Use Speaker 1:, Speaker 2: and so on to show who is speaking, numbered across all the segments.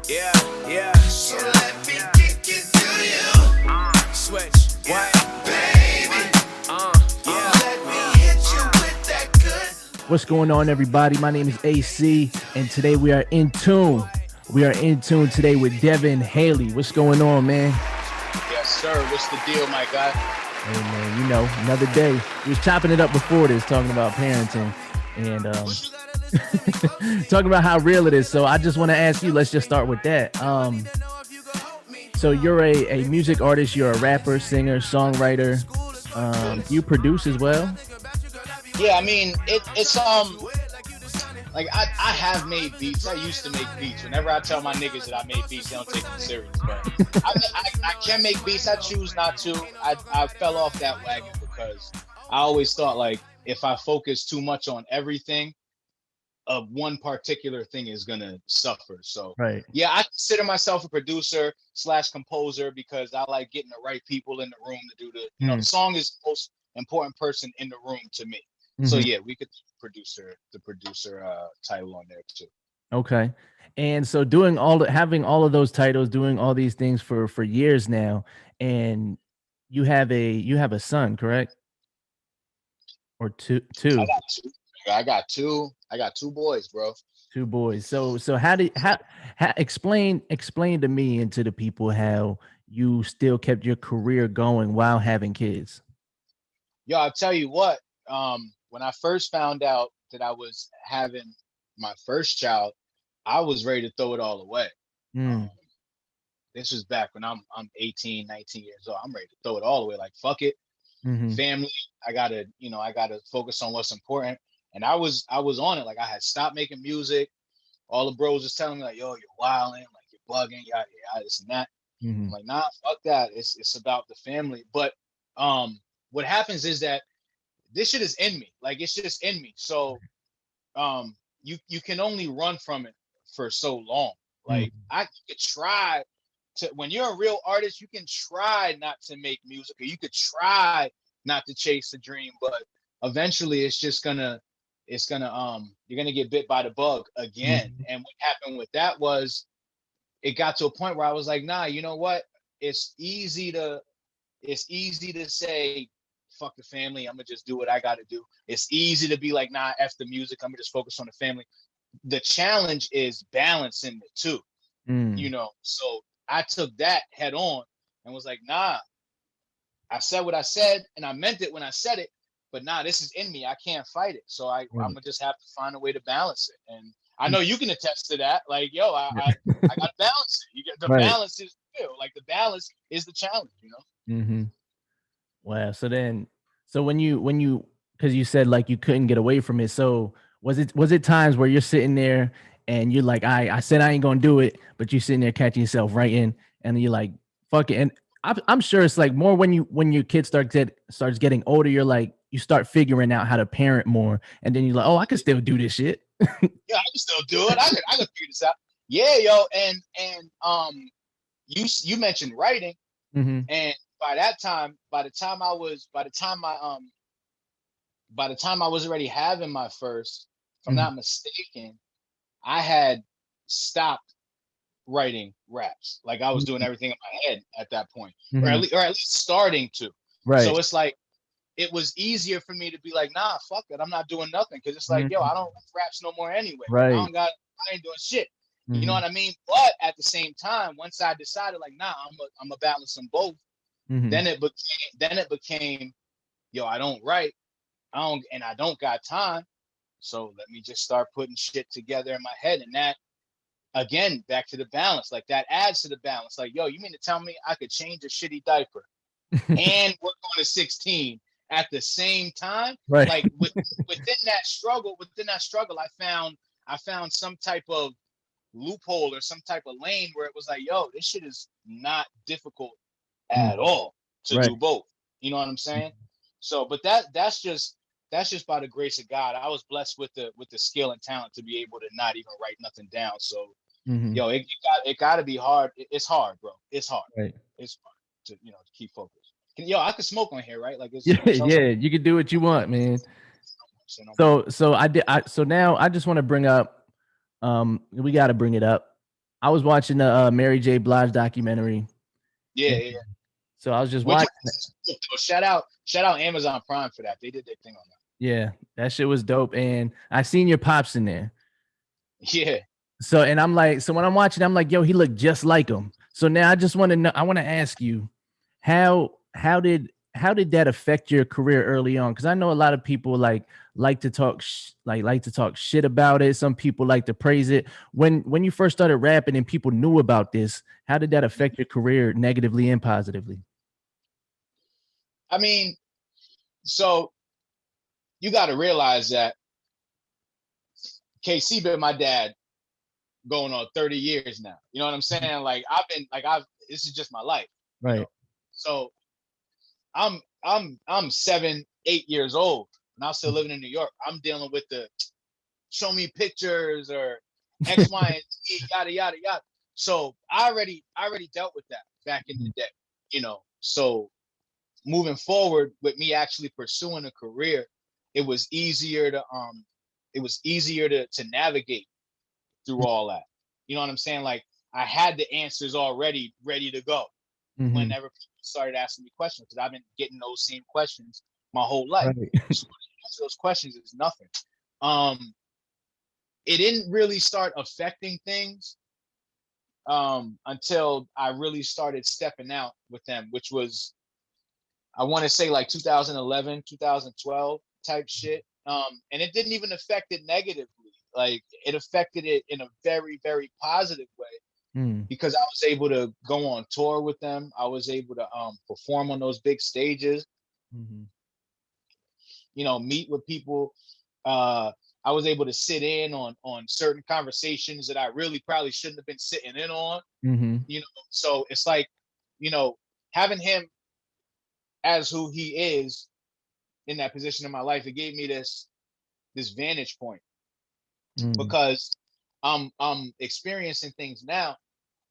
Speaker 1: Yeah, yeah. So let me kick it to you. Switch. What? Baby. Yeah. Let me hit you with that good.
Speaker 2: What's going on, everybody? My name is AC, and today we are in tune. We are in tune today with Devin Hailey. What's going on, man?
Speaker 3: Yes, sir. What's the deal, my guy?
Speaker 2: Hey, man, you know, another day. We was chopping it up before this, talking about parenting and talking about how real it is. So I just want to ask you, let's just start with that. So you're a music artist, you're a rapper, singer, songwriter. You produce as well?
Speaker 3: Yeah, I mean, it's like I have made beats. I used to make beats. Whenever I tell my niggas that I made beats, they don't take me serious. But I can make beats. I choose not to. I fell off that wagon because I always thought like if I focus too much on everything, of one particular thing is gonna suffer. So
Speaker 2: Right.
Speaker 3: yeah, I consider myself a producer slash composer because I like getting the right people in the room to do the song is the most important person in the room to me. So yeah, we could the producer title on there too.
Speaker 2: Okay. And so having all of those titles, doing all these things for years now, and you have a son, correct? Or
Speaker 3: I got two. I got two boys, bro.
Speaker 2: two boys. So how explain to me and to the people how you still kept your career going while having kids.
Speaker 3: Yo, I'll tell you what. When I first found out that I was having my first child, I was ready to throw it all away.
Speaker 2: Mm.
Speaker 3: This was back when I'm 18, 19 years old. I'm ready to throw it all away. Like, fuck it. Family, I gotta focus on what's important. And I was on it. Like I had stopped making music. All the bros was telling me like, yo, you're wilding, like you're bugging, yada yada, this and that. I'm like, nah, fuck that. It's about the family. But what happens is that this shit is in me. Like it's just in me. So you can only run from it for so long. Like I could try to, when you're a real artist, you can try not to make music, or you could try not to chase the dream, but eventually you're gonna get bit by the bug again. And what happened with that was it got to a point where I was like, nah, you know what? It's easy to say, fuck the family, I'm gonna just do what I gotta do. It's easy to be like, nah, F the music, I'm gonna just focus on the family. The challenge is balancing the two, So I took that head on and was like, nah, I said what I said and I meant it when I said it, but nah, this is in me. I can't fight it. So I'm gonna just have to find a way to balance it. And I know you can attest to that. Like, yo, I gotta balance it. You get the balance is real. Like the balance is the challenge,
Speaker 2: Wow. So when you because you said like you couldn't get away from it. So was it times where you're sitting there and you're like, I said I ain't gonna do it, but you're sitting there catching yourself writing, and then you're like, fuck it. And I'm sure it's like more when your kid starts getting older, you're like you start figuring out how to parent more, and then you're like, oh, I can still do this shit.
Speaker 3: Yeah, I can still do it. I can figure this out. Yeah, yo, and you mentioned writing, and by the time I was already having my first, if I'm not mistaken, I had stopped writing raps. Like I was doing everything in my head at that point, or at least starting to.
Speaker 2: Right.
Speaker 3: So it's like it was easier for me to be like, nah, fuck it, I'm not doing nothing, because it's like, yo, I don't like raps no more anyway.
Speaker 2: Right.
Speaker 3: I ain't doing shit. You know what I mean? But at the same time, once I decided like, nah, I'm a balance them both. Then it became, yo, I don't write, I don't got time. So let me just start putting shit together in my head. And that, again, back to the balance. Like that adds to the balance. Like, yo, you mean to tell me I could change a shitty diaper and work on a 16 at the same time?
Speaker 2: Right.
Speaker 3: Like within that struggle, I found some type of loophole or some type of lane where it was like, yo, this shit is not difficult at all to do both. You know what I'm saying? So, but that's just by the grace of God. I was blessed with the skill and talent to be able to not even write nothing down. So, yo, it got to be hard. It's hard, bro. It's hard.
Speaker 2: Right.
Speaker 3: It's hard to keep focused. Yo, I could smoke on here, right? Like, it's,
Speaker 2: yeah, you can do what you want, man. So now I just want to bring up, we got to bring it up. I was watching the Mary J. Blige documentary.
Speaker 3: Yeah,
Speaker 2: And
Speaker 3: yeah.
Speaker 2: so I was just
Speaker 3: Which
Speaker 2: watching.
Speaker 3: shout out Amazon Prime for that. They did their thing on that.
Speaker 2: Yeah, that shit was dope. And I seen your pops in there.
Speaker 3: Yeah.
Speaker 2: So and I'm like, so when I'm watching, I'm like, yo, he looked just like him. So now I just want to know. I want to ask you, how did that affect your career early on? Because I know a lot of people like to talk like to talk shit about it. Some people like to praise it. When you first started rapping and people knew about this, how did that affect your career negatively and positively?
Speaker 3: I mean, so you got to realize that KC been my dad going on 30 years now. You know what I'm saying? Like this is just my life.
Speaker 2: Right.
Speaker 3: You know? So I'm 7, 8 years old and I'm still living in New York. I'm dealing with the show me pictures or X, Y, and Z, yada, yada, yada. So I already dealt with that back in the day, you know. So moving forward with me actually pursuing a career, it was easier to navigate through all that. You know what I'm saying? Like I had the answers already ready to go whenever people started asking me questions because I've been getting those same questions my whole life.
Speaker 2: Right.
Speaker 3: So to answer those questions is nothing. It didn't really start affecting things until I really started stepping out with them, which was I want to say like 2011, 2012 type shit. And it didn't even affect it negatively. Like it affected it in a very, very positive way because I was able to go on tour with them. I was able to perform on those big stages, you know, meet with people. I was able to sit in on certain conversations that I really probably shouldn't have been sitting in on, you know. So it's like, you know, having him as who he is in that position in my life, it gave me this vantage point because I'm experiencing things now,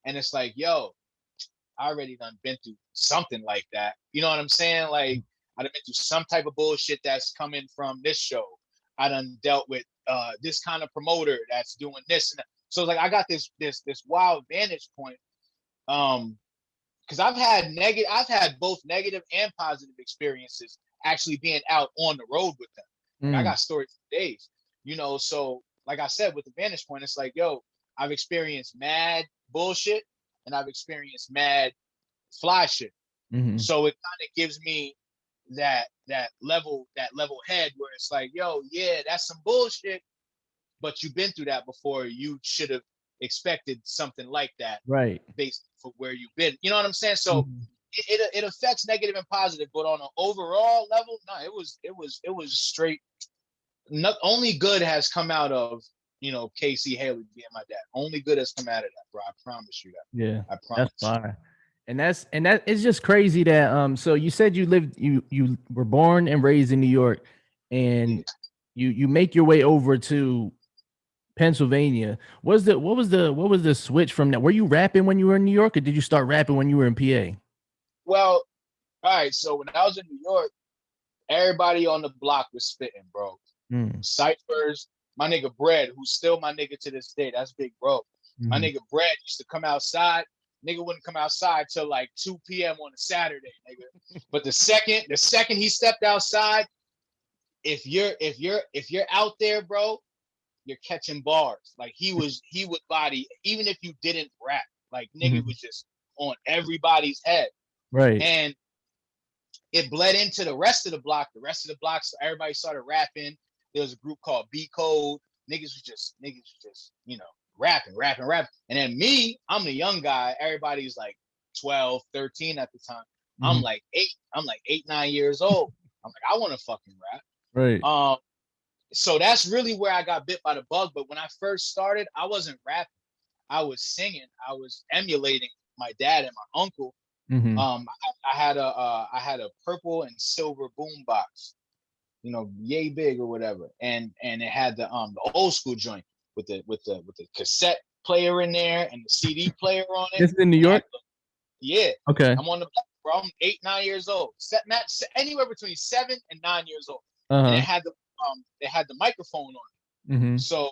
Speaker 3: and it's like, yo, I already done been through something like that. You know what I'm saying? Like I done been through some type of bullshit that's coming from this show. I done dealt with this kind of promoter that's doing this and that. So like I got this wild vantage point. Because I've had both negative and positive experiences actually being out on the road with them. Like I got stories for days, you know. So like I said, with the vantage point, it's like, yo, I've experienced mad bullshit and I've experienced mad fly shit. So it kind of gives me that level head where it's like, yo, yeah, that's some bullshit, but you've been through that before. You should have expected something like that,
Speaker 2: Right.
Speaker 3: based for where you've been. You know what I'm saying? So it affects negative and positive, but on an overall level, no, it was straight. Not only good has come out of, you know, KC Haley being my dad. Only good has come out of that, bro. I promise you that.
Speaker 2: Yeah,
Speaker 3: I promise.
Speaker 2: that's fire. And that it's just crazy that so you said you were born and raised in New York and you make your way over to Pennsylvania. What was the switch from that? Were you rapping when you were in New York or did you start rapping when you were in PA?
Speaker 3: Well, all right. So when I was in New York, everybody on the block was spitting, bro. Cyphers, my nigga Bread, who's still my nigga to this day. That's big, bro. My nigga Bread used to come outside. Nigga wouldn't come outside till like 2 p.m. on a Saturday, nigga. But the second he stepped outside, if you're out there, bro, you're catching bars. Like he would body, even if you didn't rap. Like nigga was just on everybody's head.
Speaker 2: Right.
Speaker 3: And it bled into the rest of the block. The rest of the blocks, everybody started rapping. There was a group called B Code. Niggas was just, you know, rapping. And then me, I'm the young guy. Everybody's like 12, 13 at the time. I'm like 8, 9 years old. I'm like, I want to fucking rap.
Speaker 2: Right.
Speaker 3: So that's really where I got bit by the bug. But when I first started, I wasn't rapping. I was singing. I was emulating my dad and my uncle. I had a purple and silver boom box, you know, yay big or whatever, and it had the old school joint with the cassette player in there and the CD player on it.
Speaker 2: This is in New York.
Speaker 3: Yeah.
Speaker 2: Okay.
Speaker 3: I'm on the block, bro. I'm 8, 9 years old. Anywhere between 7 and 9 years old. And it had the microphone on it. So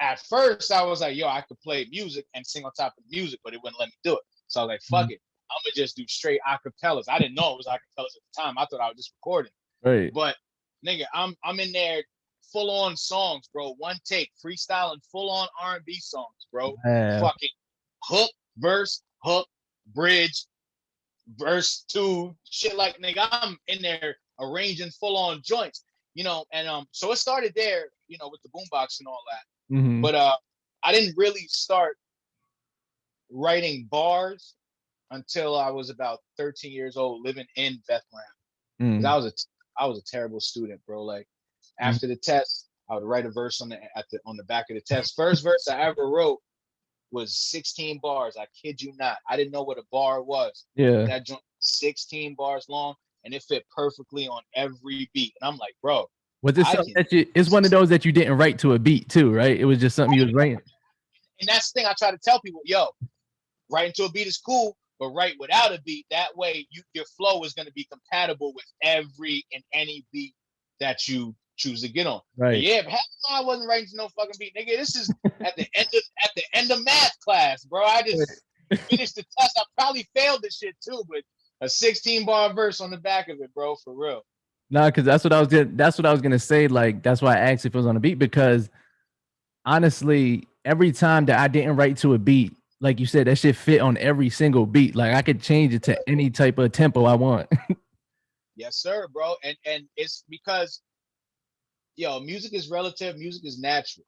Speaker 3: at first I was like, yo, I could play music and sing on top of the music, but it wouldn't let me do it. So I was like, fuck it. I'm gonna just do straight acapellas. I didn't know it was acapellas at the time. I thought I was just recording.
Speaker 2: Right.
Speaker 3: But nigga, I'm in there full on songs, bro. One take, freestyling full on R&B songs, bro. Fucking hook, bridge, verse 2, shit like nigga. I'm in there arranging full on joints, you know, and so it started there, you know, with the boombox and all that.
Speaker 2: Mm-hmm.
Speaker 3: But I didn't really start writing bars until I was about 13 years old, living in Bethlehem.
Speaker 2: Mm.
Speaker 3: I was a terrible student, bro. Like after the test, I would write a verse on the back of the test. First verse I ever wrote was 16 bars. I kid you not. I didn't know what a bar was.
Speaker 2: Yeah.
Speaker 3: That joint 16 bars long, and it fit perfectly on every beat. And I'm like, bro.
Speaker 2: Was it something that it's one of those that you didn't write to a beat too, right? It was just something you was writing.
Speaker 3: And that's the thing I try to tell people, yo, writing to a beat is cool, but write without a beat. That way your flow is going to be compatible with every and any beat that you choose to get on.
Speaker 2: Right.
Speaker 3: But yeah, I wasn't writing to no fucking beat, nigga. This is at the end of math class, bro. I just finished the test. I probably failed this shit too, but a 16-bar verse on the back of it, bro, for real.
Speaker 2: No, because that's what I was gonna say. Like, that's why I asked if it was on a beat, because honestly, every time that I didn't write to a beat, like you said, that shit fit on every single beat. Like I could change it to any type of tempo I want.
Speaker 3: Yes, sir, bro. And it's because, yo, music is relative. Music is natural.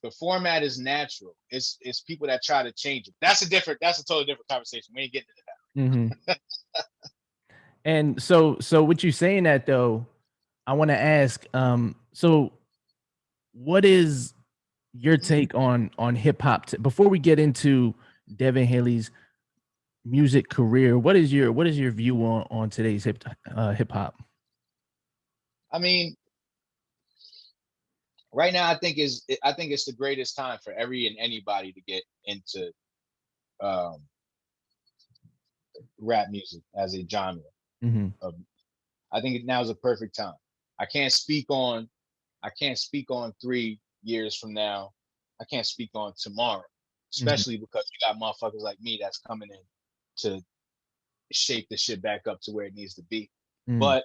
Speaker 3: The format is natural. It's people that try to change it. That's a totally different conversation. We ain't getting into that.
Speaker 2: Mm-hmm. And so with you saying that though, I want to ask, so what is your take on hip hop before we get into Devin Hailey's music career? What is your view on today's hip hop?
Speaker 3: I mean, right now, I think it's the greatest time for every and anybody to get into rap music as a genre.
Speaker 2: Mm-hmm.
Speaker 3: I think now is a perfect time. I can't speak on 3 years from now. I can't speak on tomorrow, especially because you got motherfuckers like me that's coming in to shape the shit back up to where it needs to be. But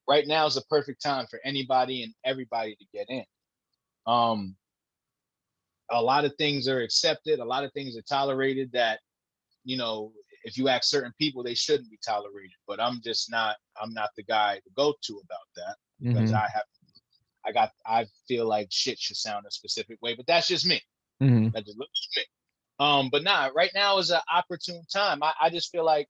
Speaker 3: right now is the perfect time for anybody and everybody to get in. A lot of things are accepted. A lot of things are tolerated that, you know, if you ask certain people, they shouldn't be tolerated. But I'm not the guy to go to about that, because I feel like shit should sound a specific way, but that's just me. That just looks me. But nah, right now is an opportune time. I just feel like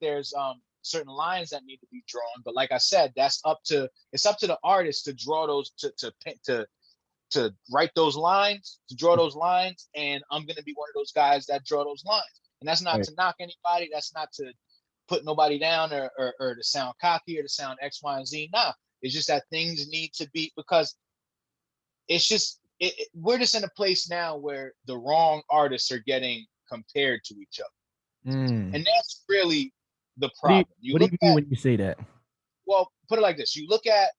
Speaker 3: there's certain lines that need to be drawn. But like I said, it's up to the artist to draw those, to write those lines, to draw those lines. And I'm gonna be one of those guys that draw those lines. And that's not to knock anybody. That's not to put nobody down or to sound cocky or to sound X, Y, and Z. Nah, it's just that things need to be, because it's just we're just in a place now where the wrong artists are getting compared to each other, and that's really the problem.
Speaker 2: What do you mean when you say that?
Speaker 3: Well, put it like this: you look at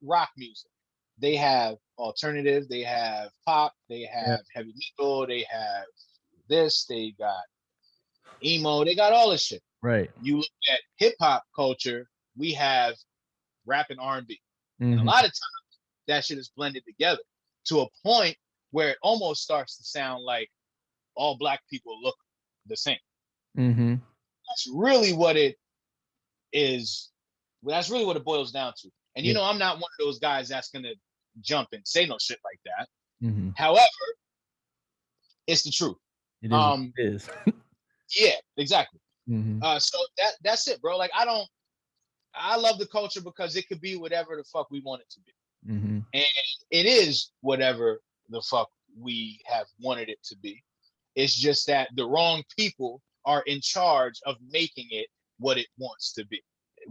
Speaker 3: rock music. They have alternative, they have pop, they have heavy metal, they have this, they got emo, they got all this shit.
Speaker 2: Right.
Speaker 3: You look at hip hop culture, we have rap and R&B. And a lot of times that shit is blended together to a point where it almost starts to sound like all black people look the same. That's really what it is. That's really what it boils down to. And you know, I'm not one of those guys that's gonna jump and say no shit like that. However, it's the truth.
Speaker 2: It is.
Speaker 3: Yeah, exactly. So that's it, bro. Like I love the culture because it could be whatever the fuck we want it to be. And it is whatever the fuck we have wanted it to be. It's just that the wrong people are in charge of making it what it wants to be.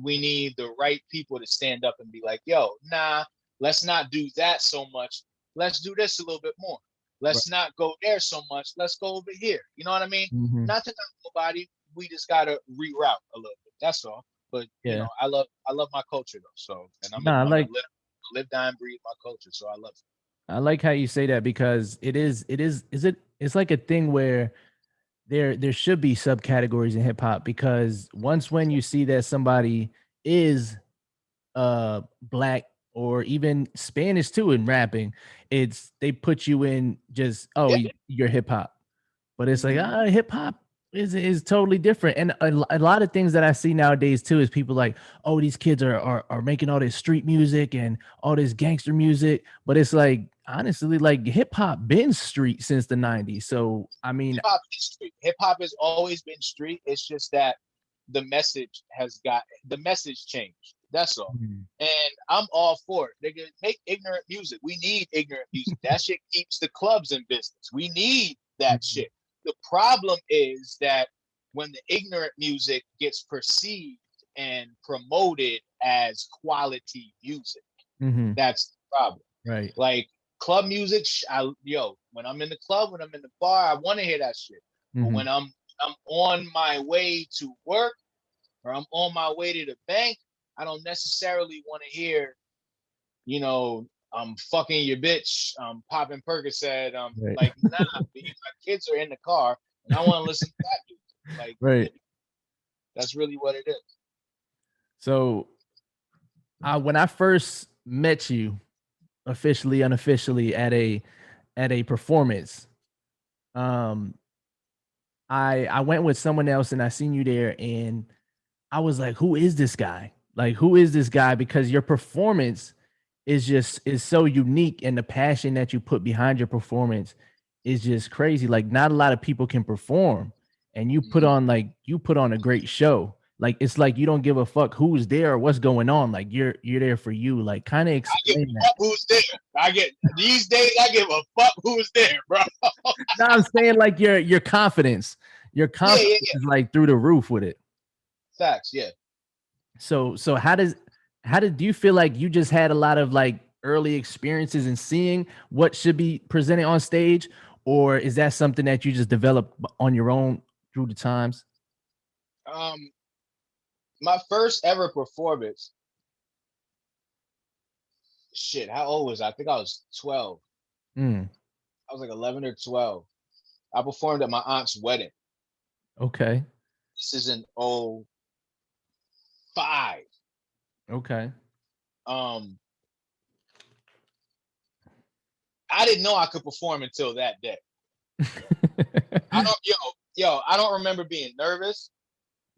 Speaker 3: We need the right people to stand up and be like, yo, nah, let's not do that so much. Let's do this a little bit more. Let's not go there so much. Let's go over here. You know what I mean? Not to knock nobody. We just gotta reroute a little bit. That's all. But you know, I love my culture though. So, and I'm gonna live, die, and breathe my culture. So I love it.
Speaker 2: I like how you say that because it's like a thing where there should be subcategories in hip hop because once when you see that somebody is black or even Spanish too in rapping, it's they put you in just
Speaker 3: Yeah.
Speaker 2: you're hip hop. But it's like hip hop is totally different. And a lot of things that I see nowadays too is people like, oh, these kids are making all this street music and all this gangster music. But it's like honestly, like hip hop been street since the 90s. So I mean,
Speaker 3: Hip hop is street. Hip hop has always been street. It's just that the message changed. That's all. And I'm all for it. They can make ignorant music. We need ignorant music. That shit keeps the clubs in business. We need that shit. The problem is that when the ignorant music gets perceived and promoted as quality music, that's the problem.
Speaker 2: Right.
Speaker 3: Like club music, when I'm in the club, when I'm in the bar, I want to hear that shit. But when I'm on my way to work or I'm on my way to the bank, I don't necessarily want to hear, I'm fucking your bitch, popping Percocet,
Speaker 2: Right.
Speaker 3: like nah, my kids are in the car and I want to listen to that music. Like
Speaker 2: Right.
Speaker 3: that's really what it is.
Speaker 2: So when I first met you officially, unofficially at a performance, I went with someone else and I seen you there and I was like, who is this guy? Like, who is this guy? Because your performance is so unique and the passion that you put behind your performance is just crazy. Like, not a lot of people can perform, and you put on a great show. Like, it's like you don't give a fuck who's there or what's going on. Like, you're there for you. Like, kind of explain that.
Speaker 3: Who's there? These days I give a fuck who's there, bro.
Speaker 2: No, I'm saying like your confidence. Your confidence is like through the roof with it.
Speaker 3: Facts, yeah.
Speaker 2: So do you feel like you just had a lot of like early experiences in seeing what should be presented on stage, or is that something that you just developed on your own through the times?
Speaker 3: My first ever performance. Shit, how old was I? I think I was 12. I was like 11 or 12. I performed at my aunt's wedding.
Speaker 2: Okay.
Speaker 3: This is in 05.
Speaker 2: Okay.
Speaker 3: I didn't know I could perform until that day. I don't remember being nervous.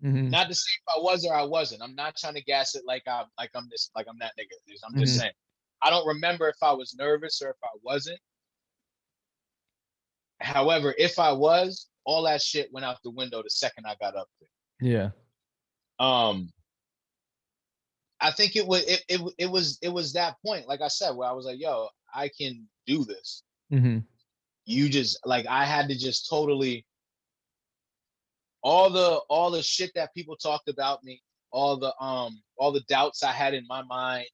Speaker 3: Not to say if I was or I wasn't. I'm not trying to gas it like I'm that nigga. I'm just saying. I don't remember if I was nervous or if I wasn't. However, if I was, all that shit went out the window the second I got up there.
Speaker 2: Yeah.
Speaker 3: I think it was that point, like I said, where I was like, yo, I can do this. You just like I had to just totally all the shit that people talked about me, all the doubts I had in my mind,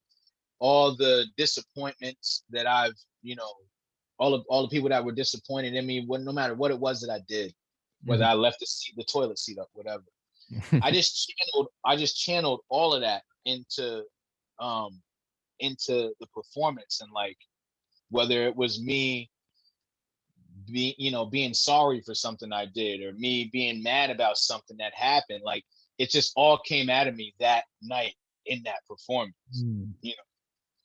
Speaker 3: all the disappointments that I've, all the people that were disappointed in me, no matter what it was that I did, whether I left the toilet seat up, whatever. I just channeled all of that into the performance, and like whether it was me being sorry for something I did or me being mad about something that happened, like it just all came out of me that night in that performance.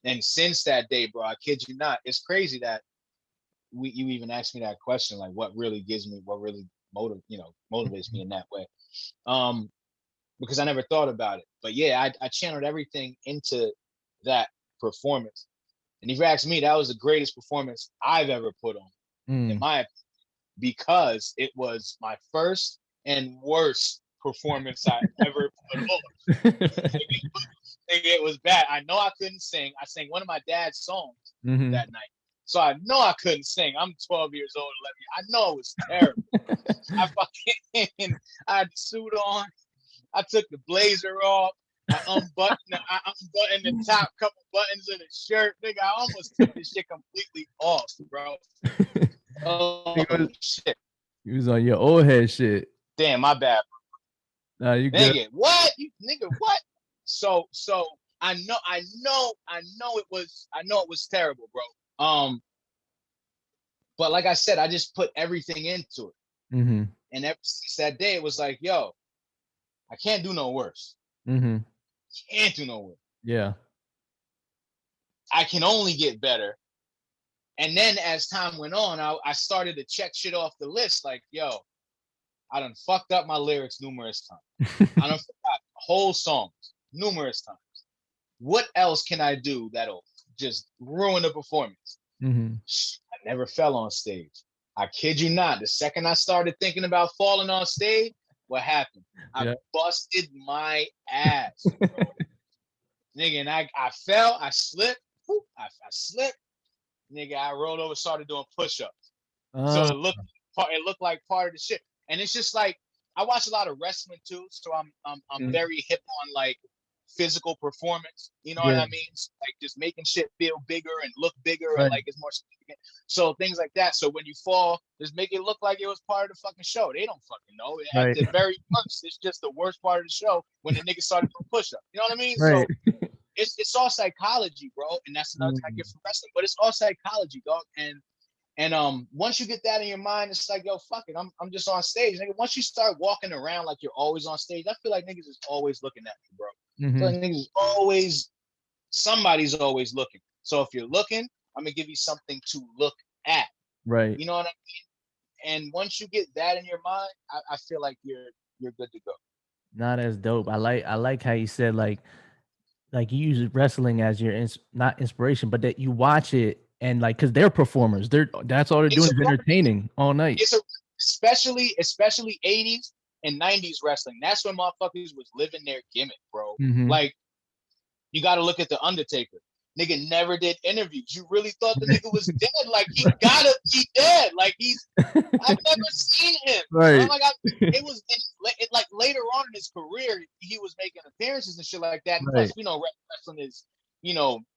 Speaker 3: And since that day, bro, I kid you not, it's crazy that you even asked me that question, like what really motivates me in that way. Because I never thought about it. But yeah, I channeled everything into that performance. And if you ask me, that was the greatest performance I've ever put on, in my opinion, because it was my first and worst performance I ever put on. It was bad. I know I couldn't sing. I sang one of my dad's songs that night. So I know I couldn't sing. I'm 12 years old, 11. I know it was terrible. I had the suit on. I took the blazer off. I unbuttoned the top couple buttons of the shirt. Nigga, I almost took this shit completely off, bro. Shit.
Speaker 2: You was on your old head shit.
Speaker 3: Damn, my bad.
Speaker 2: Nah, you
Speaker 3: nigga,
Speaker 2: good.
Speaker 3: what? Nigga, what? So I know it was terrible, bro. But like I said, I just put everything into it.
Speaker 2: Mm-hmm.
Speaker 3: And ever since that day, it was like, yo, I can't do no worse.
Speaker 2: Mm-hmm.
Speaker 3: Can't do no worse.
Speaker 2: Yeah.
Speaker 3: I can only get better. And then as time went on, I started to check shit off the list. Like, yo, I done fucked up my lyrics numerous times. I done forgot whole songs numerous times. What else can I do that'll just ruin the performance?
Speaker 2: Mm-hmm.
Speaker 3: I never fell on stage. I kid you not. The second I started thinking about falling on stage, what happened? I busted my ass, bro. Nigga, and I fell, I slipped, I slipped. Nigga, I rolled over, started doing push-ups. So it looked like part of the shit. And it's just like, I watch a lot of wrestling too, so I'm very hip on like physical performance. You know what I mean? So, like just making shit feel bigger and look bigger and like it's more significant. So things like that. So when you fall, just make it look like it was part of the fucking show. They don't fucking know. At the very worst, it's just the worst part of the show when the nigga started doing push-ups. You know what I mean?
Speaker 2: Right.
Speaker 3: So it's all psychology, bro. And that's another thing I get from wrestling. But it's all psychology, dog. And once you get that in your mind, it's like, yo, fuck it. I'm just on stage. Nigga, once you start walking around like you're always on stage, I feel like niggas is always looking at you, bro.
Speaker 2: Mm-hmm.
Speaker 3: I feel like niggas is always, somebody's always looking. So if you're looking, I'm gonna give you something to look at.
Speaker 2: Right.
Speaker 3: You know what I mean? And once you get that in your mind, I feel like you're good to go.
Speaker 2: Not as dope. I like how you said like you use wrestling as your not inspiration, but that you watch it and like because they're performers, that's all they're doing is entertaining all night.
Speaker 3: Especially 80s and 90s wrestling. That's when motherfuckers was living their gimmick, bro.
Speaker 2: Mm-hmm.
Speaker 3: Like you got to look at the Undertaker. Nigga never did interviews. You really thought the nigga was dead? Like he gotta be dead. Like I've never seen him.
Speaker 2: Right.
Speaker 3: Like like later on in his career, he was making appearances and shit like that. And plus, wrestling is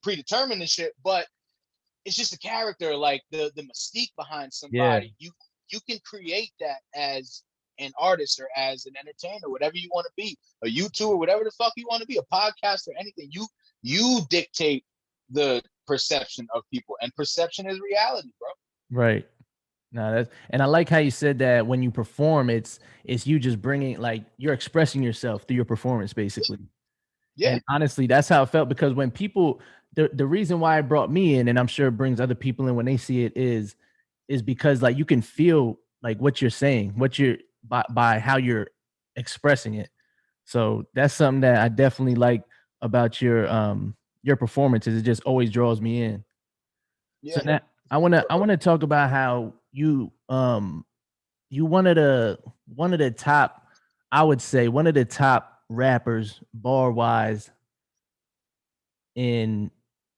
Speaker 3: predetermined and shit. But it's just a character, like the mystique behind somebody.
Speaker 2: Yeah.
Speaker 3: You can create that as an artist or as an entertainer, whatever you want to be, a YouTuber, whatever the fuck you want to be, a podcaster, anything. You dictate the perception of people, and perception is reality, bro.
Speaker 2: Right. No, and I like how you said that when you perform, it's you just bringing, like, you're expressing yourself through your performance, basically.
Speaker 3: Yeah.
Speaker 2: And honestly, that's how it felt, because when people, the reason why it brought me in, and I'm sure it brings other people in when they see it, is because like you can feel like what you're saying, what you're by how you're expressing it. So that's something that I definitely like about your performances. It just always draws me in. Yeah. So now I wanna talk about how you one of the top, I would say one of the top rappers bar wise in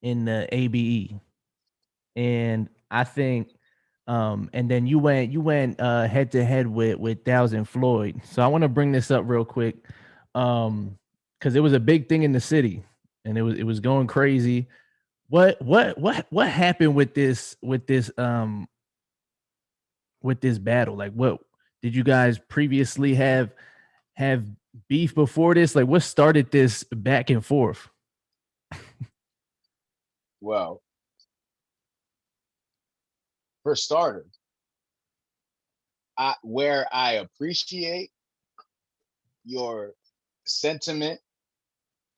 Speaker 2: the ABE. And I think and then you went head to head with Thousand Floyd. So I want to bring this up real quick. Because it was a big thing in the city and it was going crazy. What happened with this battle? Like, what did you guys previously have beef before this? Like, what started this back and forth?
Speaker 3: Well, for starters, where I appreciate your sentiment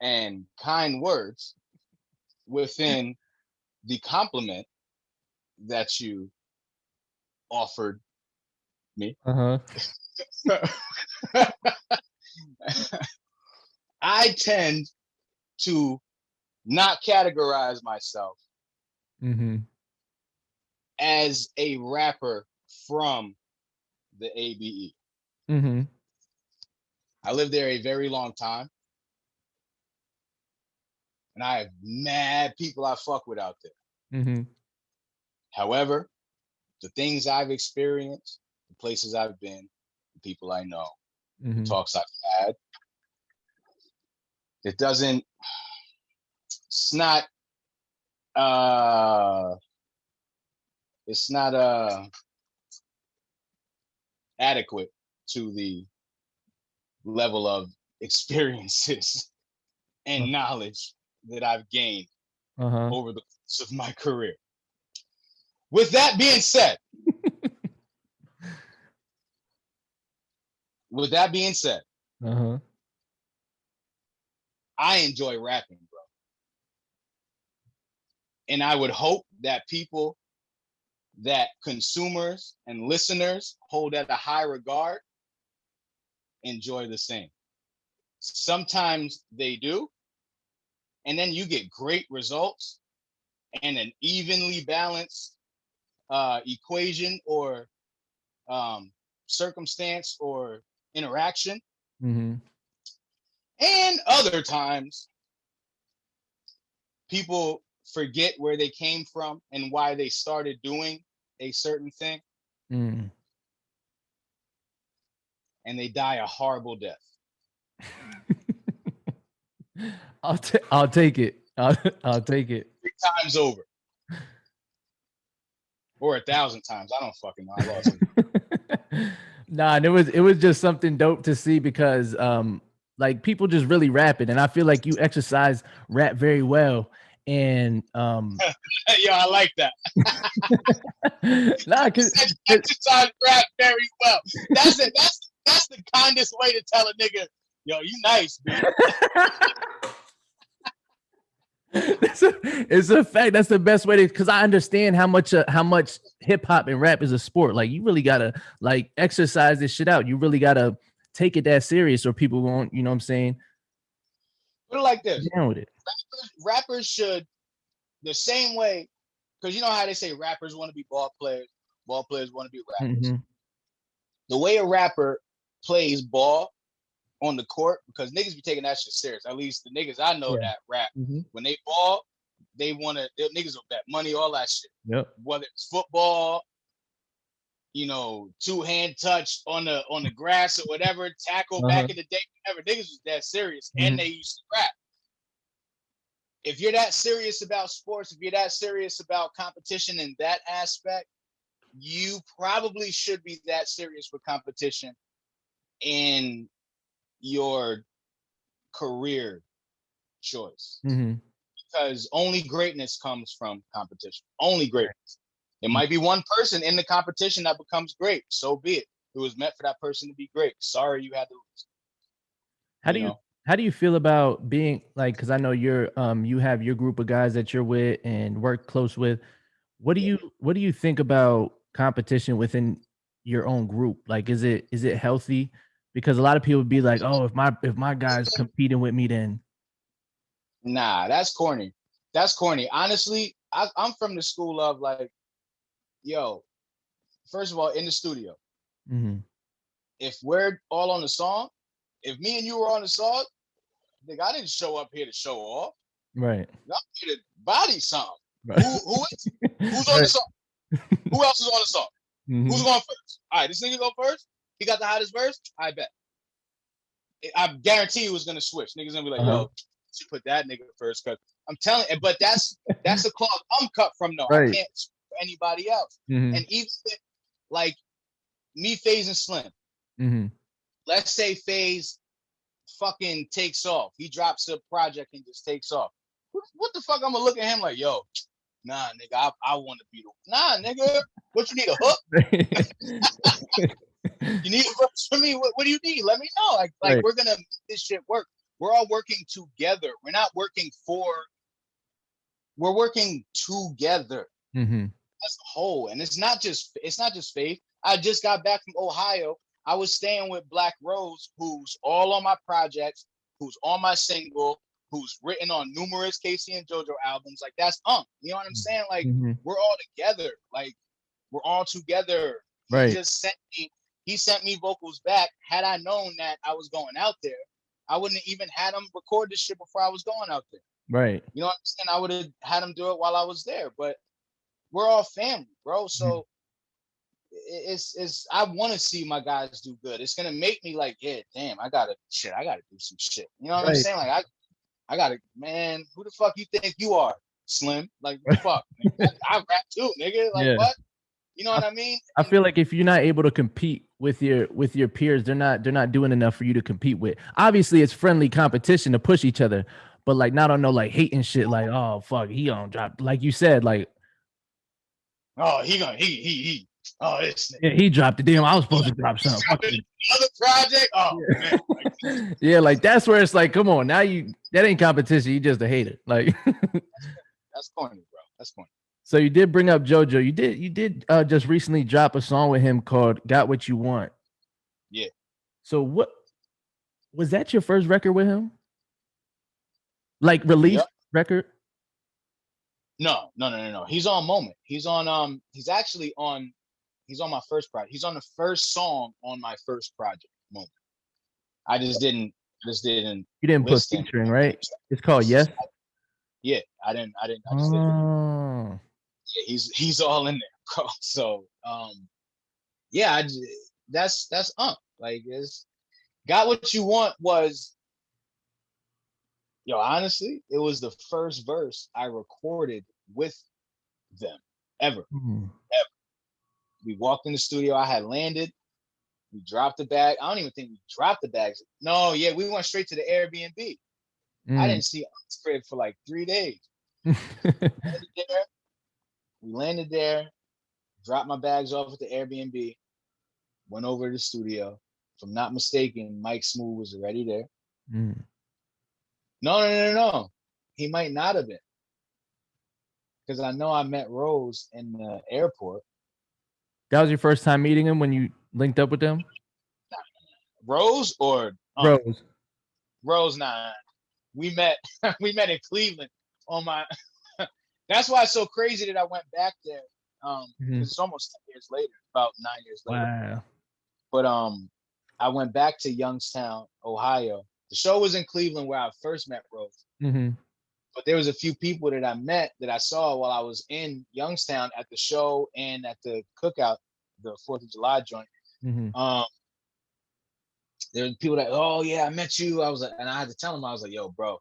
Speaker 3: and kind words within the compliment that you offered me. I tend to not categorize myself as a rapper from the ABE. I lived there a very long time. And I have mad people I fuck with out there. However, the things I've experienced, the places I've been, the people I know, the talks I've had, it's not adequate to the level of experiences and knowledge that I've gained over the course of my career. With that being said,
Speaker 2: Uh-huh.
Speaker 3: I enjoy rapping, bro. And I would hope that people, that consumers and listeners hold at a high regard, enjoy the same. Sometimes they do, and then you get great results and an evenly balanced equation or circumstance or interaction.
Speaker 2: Mm-hmm.
Speaker 3: And other times, people forget where they came from and why they started doing a certain thing.
Speaker 2: Mm.
Speaker 3: And they die a horrible death.
Speaker 2: I'll take it. I'll take it.
Speaker 3: 3 times over. Or 1,000 times. I don't fucking know. I lost it.
Speaker 2: Nah, and it was just something dope to see because like people just really rap it. And I feel like you exercise rap very well. And
Speaker 3: yeah, I like that.
Speaker 2: Nah, cause
Speaker 3: exercise rap very well. That's it. That's the kindest way to tell a nigga, yo, you nice, dude.
Speaker 2: It's a fact. That's the best way to, because I understand how much hip hop and rap is a sport. Like you really gotta like exercise this shit out. You really gotta take it that serious, or people won't. You know what I'm saying?
Speaker 3: Put it like this:
Speaker 2: down with it.
Speaker 3: Rappers should, the same way, because you know how they say rappers want to be ball players want to be rappers.
Speaker 2: Mm-hmm.
Speaker 3: The way a rapper plays ball on the court, because niggas be taking that shit serious. At least the niggas I know that rap, when they ball, they want to, niggas will bet money, all that shit.
Speaker 2: Yep.
Speaker 3: Whether it's football, you know, 2-hand touch on the grass or whatever, tackle back in the day, whatever, niggas was that serious, and they used to rap. If you're that serious about sports, if you're that serious about competition in that aspect, you probably should be that serious with competition in your career choice. Because only greatness comes from competition. Only greatness. It might be one person in the competition that becomes great. So be it. It was meant for that person to be great. Sorry you had to lose.
Speaker 2: How do you feel about being like, because I know you're you have your group of guys that you're with and work close with. What do you think about competition within your own group? Like, is it healthy? Because a lot of people would be like, oh, if my guy's competing with me, then
Speaker 3: nah, that's corny. That's corny. Honestly, I'm from the school of like, yo, first of all, in the studio, if we're all on the song, if me and you were on the song, nigga, I didn't show up here to show off.
Speaker 2: Right.
Speaker 3: I'm here to body something. Right. Who's on the song? Who else is on the song? Who's going first? All right, this nigga go first. He got the hottest verse. I bet. I guarantee you was gonna switch. Niggas gonna be like, yo, you put that nigga first, because I'm telling you. But that's the cloth I'm cut from. No, I can't for anybody else. And even like me, FaZe, and Slim. Let's say FaZe fucking takes off. He drops a project and just takes off. What the fuck? I'm gonna look at him like, yo, nah, nigga, I want to be the. Nah, nigga, what you need, a hook? You need a verse for me? What do you need? Let me know. Like we're gonna make this shit work. We're all working together. We're not working for. We're working together as a whole, and it's not just FaZe. I just got back from Ohio. I was staying with Black Rose, who's all on my projects, who's on my single, who's written on numerous Casey and JoJo albums. Like that's you know what I'm saying? Like we're all together. Like we're all together. Right. He sent me vocals back. Had I known that I was going out there, I wouldn't even had him record this shit before I was going out there.
Speaker 2: Right.
Speaker 3: You know what I'm saying? I would have had him do it while I was there. But we're all family, bro. So it's I want to see my guys do good. It's gonna make me like, yeah, damn, I gotta do some shit. You know what I'm saying? Like I gotta, man, who the fuck you think you are, Slim? Like what the fuck? I rap too, nigga. Like what? You know what I mean?
Speaker 2: I feel like if you're not able to compete with your peers, they're not doing enough for you to compete with. Obviously, it's friendly competition to push each other, but like not on no like hating shit. Like, oh fuck, he on drop. Like you said, like
Speaker 3: Oh, he. Oh, this nigga.
Speaker 2: Yeah, he dropped it. Damn, I was supposed to drop something.
Speaker 3: Another project. Oh man.
Speaker 2: Yeah, like that's where it's like, come on, now that ain't competition. You just a hater. Like
Speaker 3: that's corny, bro. That's corny.
Speaker 2: So you did bring up JoJo. You did just recently drop a song with him called "Got What You Want."
Speaker 3: Yeah.
Speaker 2: So what was that your first record with him? Like released record?
Speaker 3: No. He's on Moment. He's on he's actually on my first project. He's on the first song on my first project, Moment. I just didn't
Speaker 2: You didn't put featuring, right? It's called Yes.
Speaker 3: Yeah, I didn't. I just didn't. Yeah, he's all in there, bro. So yeah, that's like it's Got What You Want was, yo, honestly, it was the first verse I recorded with them ever. Ever. We walked in the studio. I had landed. We dropped the bag. I don't even think we dropped the bags. No, yeah, we went straight to the Airbnb. I didn't see Crib for like 3 days. We landed there, dropped my bags off at the Airbnb, went over to the studio. If I'm not mistaken, Mike Smooth was already there. No. He might not have been. Because I know I met Rose in the airport.
Speaker 2: That was your first time meeting him when you linked up with them?
Speaker 3: Rose or
Speaker 2: Rose?
Speaker 3: Rose, nah. We met in Cleveland on my that's why it's so crazy that I went back there. It's almost 10 years later, about 9 years later.
Speaker 2: Wow.
Speaker 3: But I went back to Youngstown, Ohio. The show was in Cleveland where I first met Rose. But there was a few people that I met that I saw while I was in Youngstown at the show and at the cookout, the 4th of July joint. There were people that, oh yeah, I met you. I was like, and I had to tell them, I was like, yo, bro,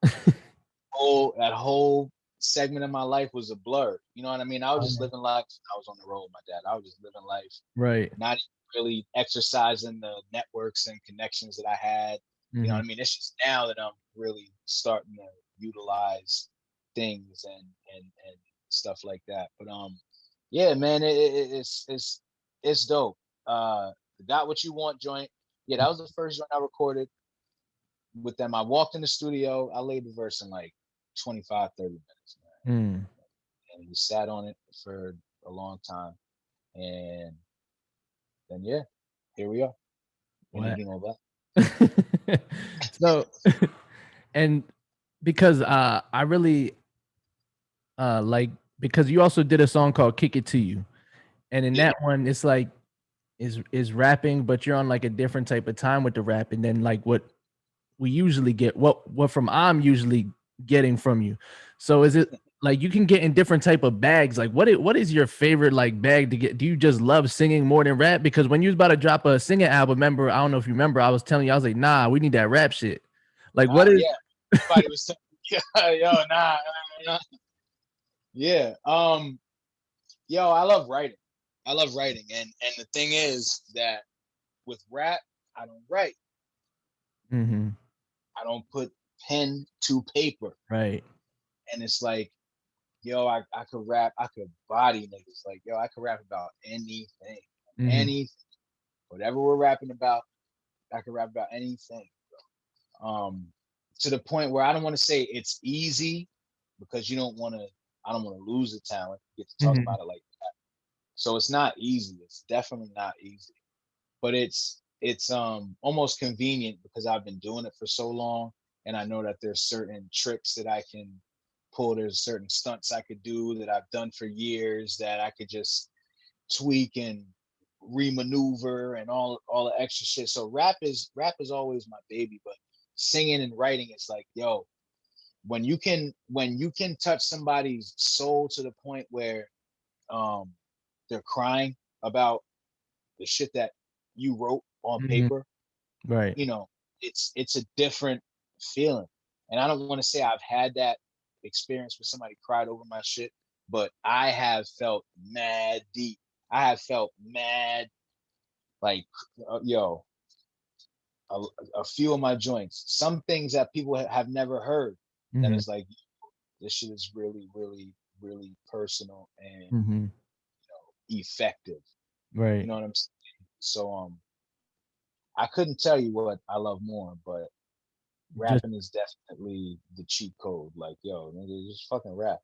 Speaker 3: that whole segment of my life was a blur. You know what I mean? I was just living life. I was on the road with my dad. I was just living life.
Speaker 2: Right.
Speaker 3: Not really exercising the networks and connections that I had. You know what I mean? It's just now that I'm really starting to utilize things and stuff like that. But yeah, man, it's dope. Got What You Want joint. Yeah, that was the first joint I recorded with them. I walked in the studio. I laid the verse in like 25, 30 minutes, man. And we sat on it for a long time. And then yeah, here we are. You know that.
Speaker 2: So and because I really like, because you also did a song called Kick It To You. And in that one, it's like is rapping, but you're on like a different type of time with the rap, and then like what we usually get, what from I'm usually getting from you. So is it like you can get in different type of bags? Like what is your favorite like bag to get? Do you just love singing more than rap? Because when you was about to drop a singing album, remember, I don't know if you remember, I was telling you, I was like, nah, we need that rap shit. Like what is
Speaker 3: everybody was yo, nah. Yeah. Yo, I love writing. And the thing is that with rap, I don't write. I don't put pen to paper.
Speaker 2: Right.
Speaker 3: And it's like, yo, I could rap, I could body niggas. Like, yo, I could rap about anything. Anything. Whatever we're rapping about, I could rap about anything. To the point where I don't want to say it's easy, because I don't want to lose the talent, get to talk about it like that. So it's not easy. It's definitely not easy. But it's almost convenient because I've been doing it for so long, and I know that there's certain tricks that I can pull. There's certain stunts I could do that I've done for years that I could just tweak and remaneuver and all the extra shit. So rap is always my baby, but singing and writing is like, yo, when you can touch somebody's soul to the point where they're crying about the shit that you wrote on paper,
Speaker 2: right?
Speaker 3: You know, it's a different feeling. And I don't want to say I've had that experience where somebody cried over my shit, but I have felt mad deep. I have felt mad, like, yo, a few of my joints, some things that people have never heard, that is like, this shit is really, really, really personal, and effective.
Speaker 2: Right.
Speaker 3: You know what I'm saying? So I couldn't tell you what I love more, but rapping is definitely the cheat code. Like, yo, nigga, just fucking rap.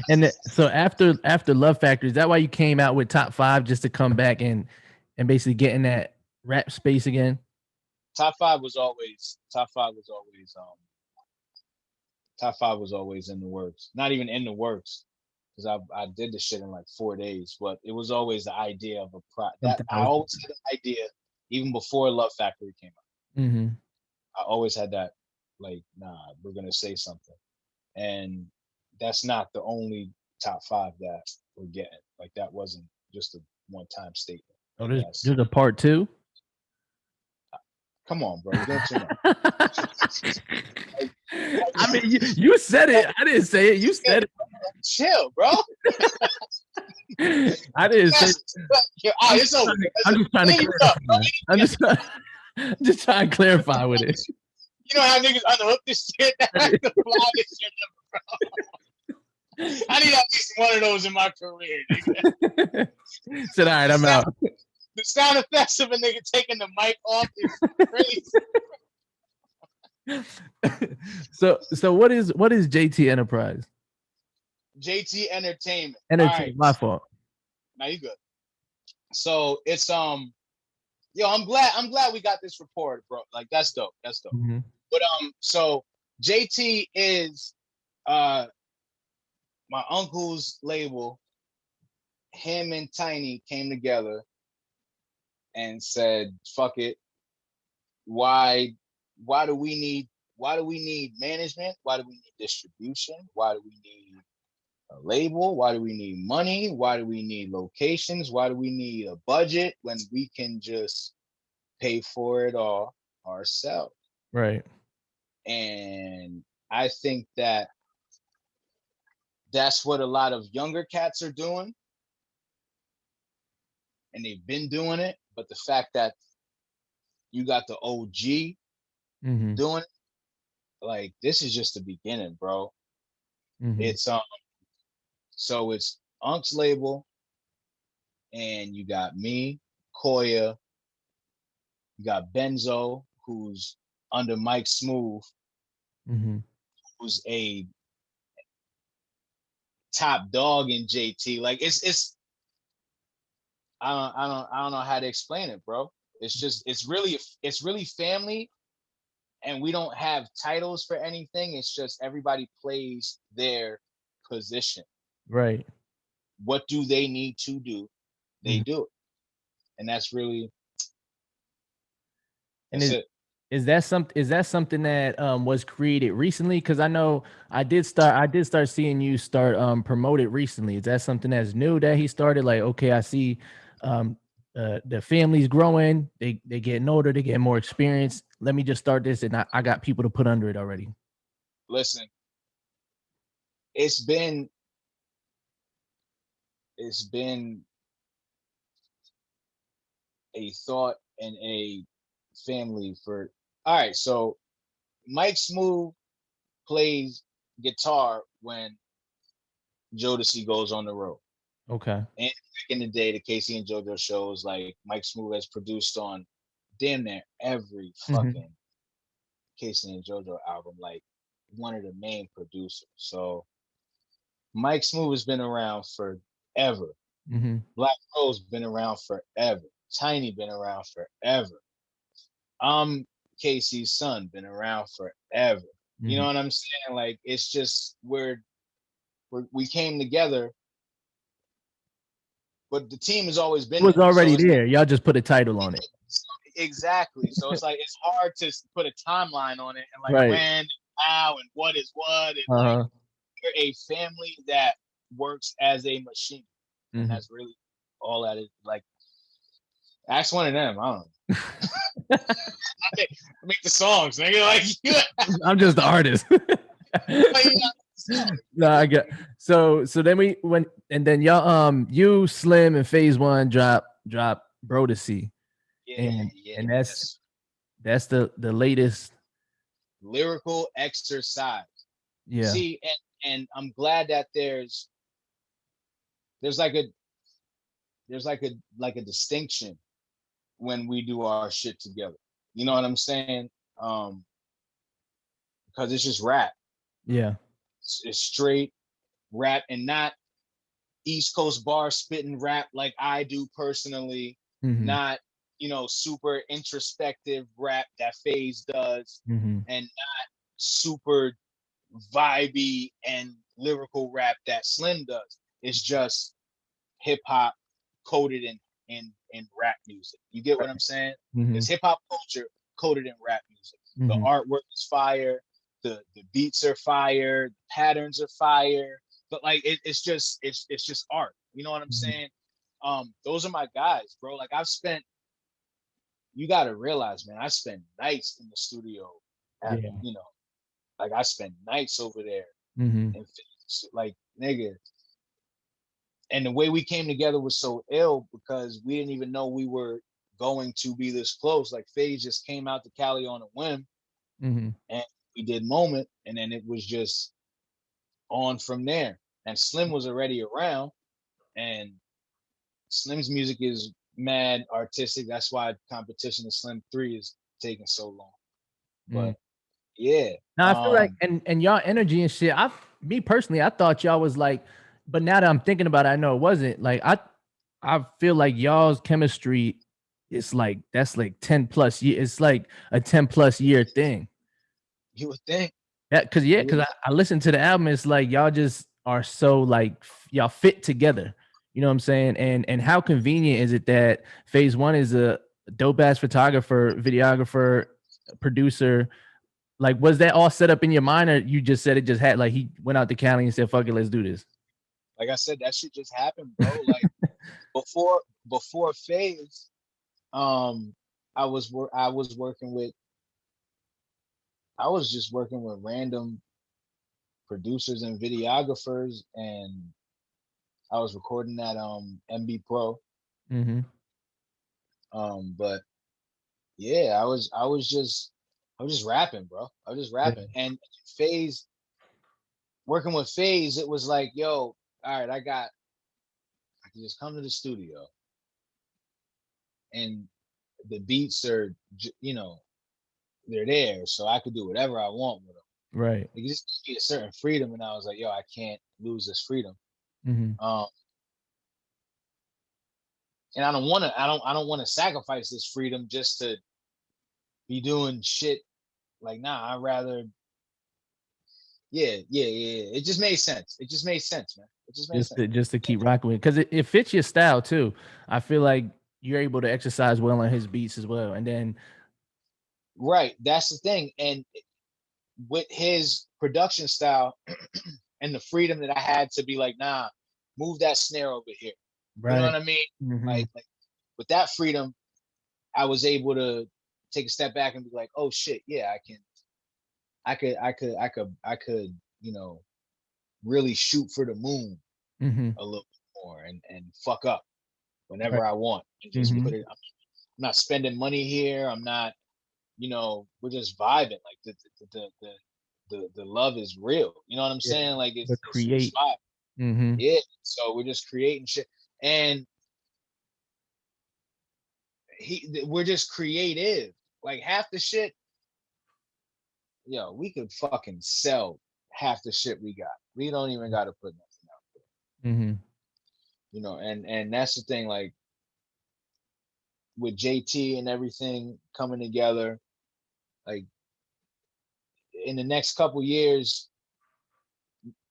Speaker 2: And so after Love Factory, is that why you came out with Top 5 just to come back and basically get in that rap space again?
Speaker 3: Top 5 was always Top 5 was always in the works. Not even in the works, because I did the shit in like 4 days, but it was always the idea of that I always had the idea even before Love Factory came out.
Speaker 2: Mm-hmm.
Speaker 3: I always had that, like, nah, we're gonna say something, and that's not the only Top 5 that we're getting. Like, that wasn't just a one-time statement.
Speaker 2: Oh, there's a part 2.
Speaker 3: Come on, bro, you're doing too much.
Speaker 2: I mean, you said it. I didn't say it. You said it.
Speaker 3: Chill, bro.
Speaker 2: I didn't say it.
Speaker 3: It's over.
Speaker 2: I'm just trying to clarify. I'm just trying to clarify with it.
Speaker 3: You know how niggas unhook this shit? I need at least one of those in my career, nigga.
Speaker 2: Said, all right, I'm out.
Speaker 3: The sound effects of a nigga taking the mic off is crazy.
Speaker 2: So what is JT Enterprise?
Speaker 3: JT Entertainment.
Speaker 2: Right. My fault.
Speaker 3: Now you good. So it's yo, I'm glad we got this report, bro. Like, that's dope. That's dope.
Speaker 2: Mm-hmm.
Speaker 3: But so JT is my uncle's label. Him and Tiny came together and said, fuck it. Why do we need management? Why do we need distribution? Why do we need a label? Why do we need money? Why do we need locations? Why do we need a budget when we can just pay for it all ourselves?
Speaker 2: Right.
Speaker 3: And I think that that's what a lot of younger cats are doing. And they've been doing it. But the fact that you got the OG doing it, like, this is just the beginning, bro. Mm-hmm. It's so it's Unc's label, and you got me, Koya, you got Benzo, who's under Mike Smooth, who's a top dog in JT. Like, it's I don't know how to explain it, bro. It's just it's really family, and we don't have titles for anything. It's just everybody plays their position.
Speaker 2: Right.
Speaker 3: What do they need to do? They do it. And that's really it.
Speaker 2: Is that something that was created recently? Because I know I did start seeing you start promote it recently. Is that something that's new that he started? Like, okay, I see the family's growing, they getting older, they getting more experience. Let me just start this, and I got people to put under it already.
Speaker 3: Listen, it's been a thought and a family for. All right, so Mike Smooth plays guitar when Jodeci goes on the road.
Speaker 2: Okay.
Speaker 3: And back in the day, the Casey and JoJo shows, like, Mike Smooth has produced on damn near every fucking Casey and JoJo album, like one of the main producers. So Mike Smooth has been around forever. Black Rose been around forever. Tiny been around forever. Casey's son been around forever. You know what I'm saying? Like, it's just we came together, but the team has always been.
Speaker 2: It was already there. Y'all just put a title on it.
Speaker 3: Exactly. So it's like it's hard to put a timeline on it, and like when, how, and what is what. And like, we're a family that works as a machine, and that's really all that is. Like, ask one of them. I don't know. I make the songs, nigga. Like,
Speaker 2: I'm just the artist. No, I get. So then we went, and then y'all, you, Slim, and Phase One drop Brodesy. And that's the latest
Speaker 3: lyrical exercise.
Speaker 2: Yeah.
Speaker 3: See, and I'm glad that there's like there's like a distinction when we do our shit together. You know what I'm saying? Because it's just rap.
Speaker 2: Yeah.
Speaker 3: It's straight rap and not East Coast bar spitting rap like I do personally. Not, super introspective rap that FaZe does, and not super vibey and lyrical rap that Slim does. It's just hip hop coded in rap music. You get what I'm saying? It's hip hop culture coded in rap music. The artwork is fire, the beats are fire, the patterns are fire, but like it's just art. You know what I'm saying? Those are my guys, bro. Like you gotta realize, man, I spend nights in the studio having, like I spend nights over there and like nigga. And the way we came together was so ill because we didn't even know we were going to be this close. Like FaZe just came out to Cali on a whim, and we did Moment, and then it was just on from there. And Slim was already around, and Slim's music is mad artistic. That's why competition to Slim 3 is taking so long. But yeah.
Speaker 2: Now I feel like and y'all energy and shit. Me personally, I thought y'all was like, but now that I'm thinking about it, I know it wasn't. Like I feel like y'all's chemistry is like that's like 10 plus years. It's like a 10 plus year thing.
Speaker 3: You would think.
Speaker 2: Yeah, because I listened to the album. It's like y'all just are so like y'all fit together. You know what I'm saying? And how convenient is it that FaZe One is a dope ass photographer, videographer, producer? Like, was that all set up in your mind, or you just said it just had like he went out to Cali and said, "Fuck it, let's do this."
Speaker 3: Like I said, that shit just happened, bro. Like before FaZe, I was just working with random producers and videographers, and I was recording at MB Pro. But yeah, I was just rapping, bro. I was just rapping. Yeah. And FaZe, working with FaZe, it was like, yo, all right, I can just come to the studio, and the beats are, they're there, so I could do whatever I want with them.
Speaker 2: Right.
Speaker 3: It just give me a certain freedom, and I was like, yo, I can't lose this freedom. And I don't want to sacrifice this freedom just to be doing shit. Like, nah, I'd rather. Yeah. It just made sense. It just made sense, man. It just made sense.
Speaker 2: Just to keep rocking with, because it fits your style too. I feel like you're able to exercise well on his beats as well, and then.
Speaker 3: Right, that's the thing, and with his production style and the freedom that I had to be like, nah, move that snare over here. Right. You know what I mean? Like with that freedom, I was able to take a step back and be like, oh shit, yeah, I could, really shoot for the moon a little bit more and fuck up whenever I want. And just put it. I'm not spending money here. I'm not, we're just vibing. Like the love is real. You know what I'm saying? Like it's
Speaker 2: create.
Speaker 3: Yeah. So we're just creating shit, and we're just creative. Like half the shit, we could fucking sell half the shit we got. We don't even got to put nothing out there. And that's the thing. Like with JT and everything coming together, like in the next couple years,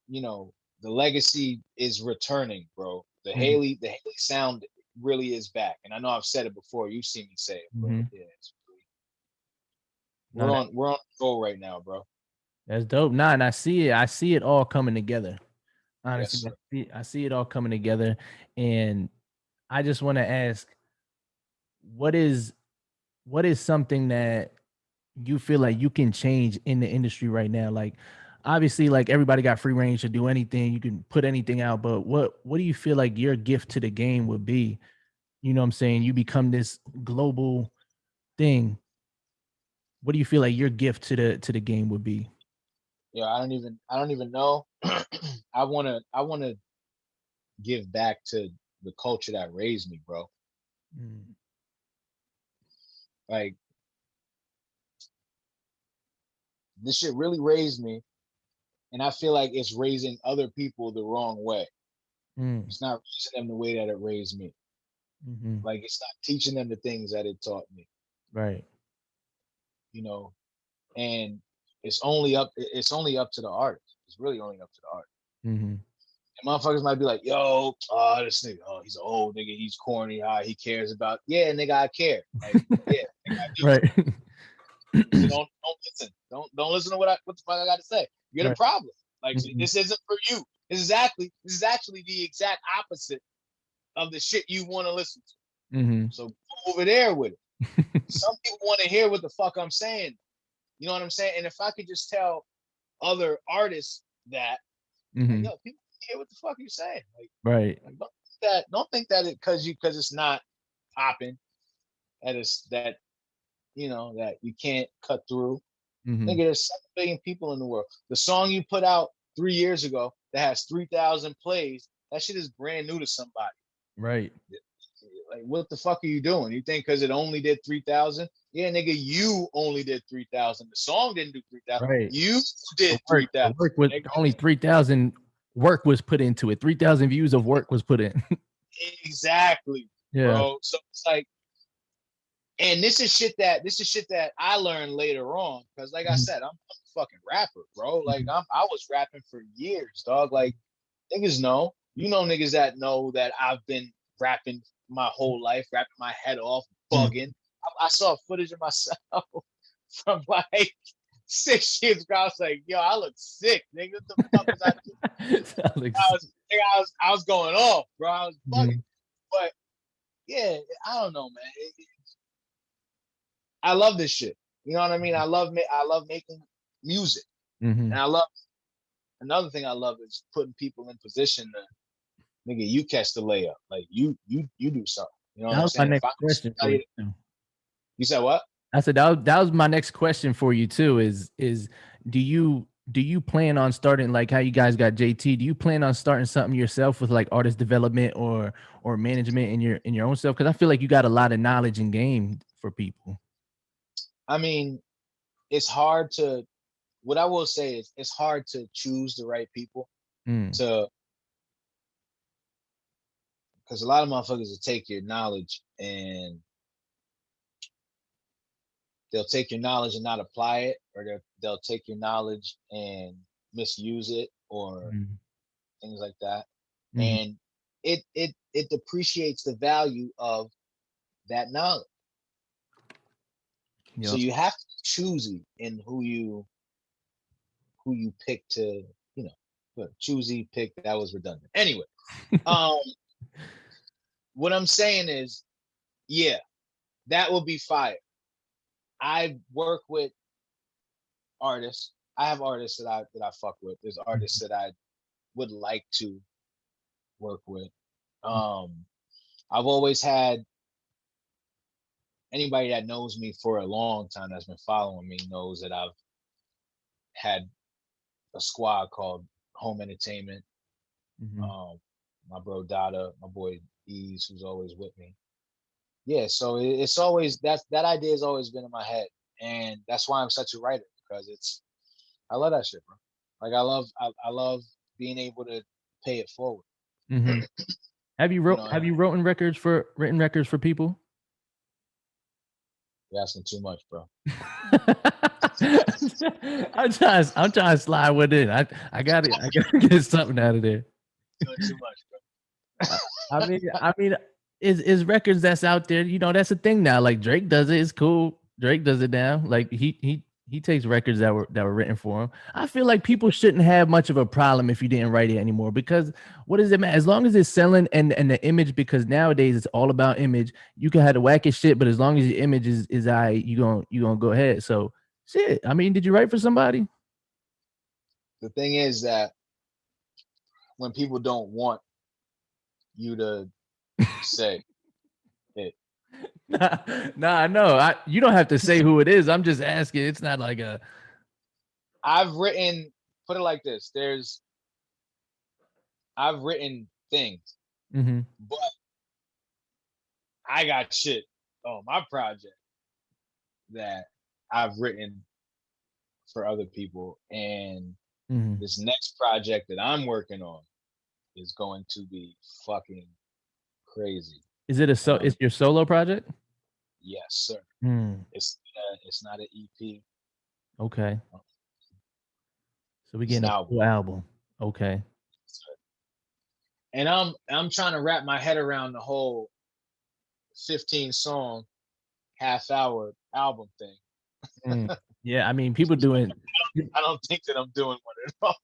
Speaker 3: the legacy is returning, bro. The Hailey sound really is back. And I know I've said it before. You've seen me say it, but yeah, we're on roll right now, bro.
Speaker 2: That's dope. Nah, and I see it all coming together. Honestly, yes, I see it all coming together. And I just want to ask, what is something that you feel like you can change in the industry right now? Like, obviously, like everybody got free range to do anything. You can put anything out, but what do you feel like your gift to the game would be? You know what I'm saying? You become this global thing. What do you feel like your gift to the game would be?
Speaker 3: Yeah, I don't even know. I wanna give back to the culture that raised me, bro. Like, this shit really raised me, and I feel like it's raising other people the wrong way. It's not raising them the way that it raised me. Like, it's not teaching them the things that it taught me.
Speaker 2: Right.
Speaker 3: You know, and it's only up to the artist. It's really only up to the artist. And motherfuckers might be like, yo, this nigga, he's an old nigga, he's corny, he cares about, yeah, nigga, I care. Like, yeah, nigga, I do.
Speaker 2: Right.
Speaker 3: So don't listen. Don't listen to what the fuck I got to say. You're the problem. Like, this isn't for you. This is actually the exact opposite of the shit you want to listen to. So go over there with it. Some people want to hear what the fuck I'm saying. You know what I'm saying? And if I could just tell other artists that, like, yo, people hear what the fuck you're saying. Like,
Speaker 2: right.
Speaker 3: Like, don't think that because it's not popping, that you can't cut through. Nigga, there's 7 billion people in the world. The song you put out 3 years ago that has 3,000 plays, that shit is brand new to somebody.
Speaker 2: Right.
Speaker 3: Like, what the fuck are you doing? You think because it only did 3,000? Yeah, nigga, you only did 3,000. The song didn't do 3,000. Right. You did 3,000.
Speaker 2: Work was only 3,000. Work was put into it. 3,000 views of work was put in.
Speaker 3: Exactly. Yeah. Bro. So it's like, and this is shit that I learned later on, because like I said, I'm a fucking rapper, bro. Like, I was rapping for years, dog. Like, niggas know. You know niggas that know that I've been rapping my whole life, rapping my head off, bugging. I saw footage of myself from like 6 years ago. I was like, yo, I look sick, nigga. What the fuck was I doing? I was going off, bro. I was bugging. But yeah, I don't know, man. I love this shit. You know what I mean? I love making music. And I love, another thing I love is putting people in position to, nigga, you catch the layup. Like, you do something. You know what I'm saying?
Speaker 2: My next question for you.
Speaker 3: You said what?
Speaker 2: I said that was my next question for you too. Is do you plan on starting, like how you guys got JT? Do you plan on starting something yourself with like artist development or management in your own self? Because I feel like you got a lot of knowledge and game for people.
Speaker 3: I mean, it's hard to. What I will say is, it's hard to choose the right people because a lot of motherfuckers will take your knowledge and they'll take your knowledge and not apply it, or they'll take your knowledge and misuse it, or things like that. And it depreciates the value of that knowledge. Yep. So you have to be choosy in who you pick to, choosy pick. That was redundant. Anyway, what I'm saying is, yeah, that will be fire. I work with artists. I have artists that I fuck with. There's artists that I would like to work with. I've always had, anybody that knows me for a long time that's been following me knows that I've had a squad called Home Entertainment. My bro Dada, my boy Ease, who's always with me. Yeah, so it's always that idea has always been in my head, and that's why I'm such a writer, because I love that shit, bro. Like, I love being able to pay it forward.
Speaker 2: Have you written records for people?
Speaker 3: You're asking too much, bro.
Speaker 2: I'm trying to slide with it. I gotta get something out of there.
Speaker 3: You're doing too much,
Speaker 2: bro. I mean, is records that's out there. That's a thing now. Like, Drake does it. It's cool. Drake does it now. Like, he takes records that were written for him. I feel like people shouldn't have much of a problem if you didn't write it anymore, because what does it matter? As long as it's selling and the image, because nowadays it's all about image. You can have the wackest shit, but as long as your image is you gonna go ahead. So shit. I mean, did you write for somebody?
Speaker 3: The thing is that when people don't want you to say it.
Speaker 2: Nah, no. You don't have to say who it is. I'm just asking. It's not like a.
Speaker 3: I've written. Put it like this. I've written things. But I got shit on my project that I've written for other people, and this next project that I'm working on is going to be fucking crazy.
Speaker 2: Is it it's your solo project?
Speaker 3: Yes, sir. It's not an EP.
Speaker 2: Okay. So we
Speaker 3: It's an
Speaker 2: getting a
Speaker 3: album.
Speaker 2: full album. Okay.
Speaker 3: And I'm trying to wrap my head around the whole 15 song half hour album thing.
Speaker 2: Yeah, I mean, people doing.
Speaker 3: I don't think that I'm doing one at all.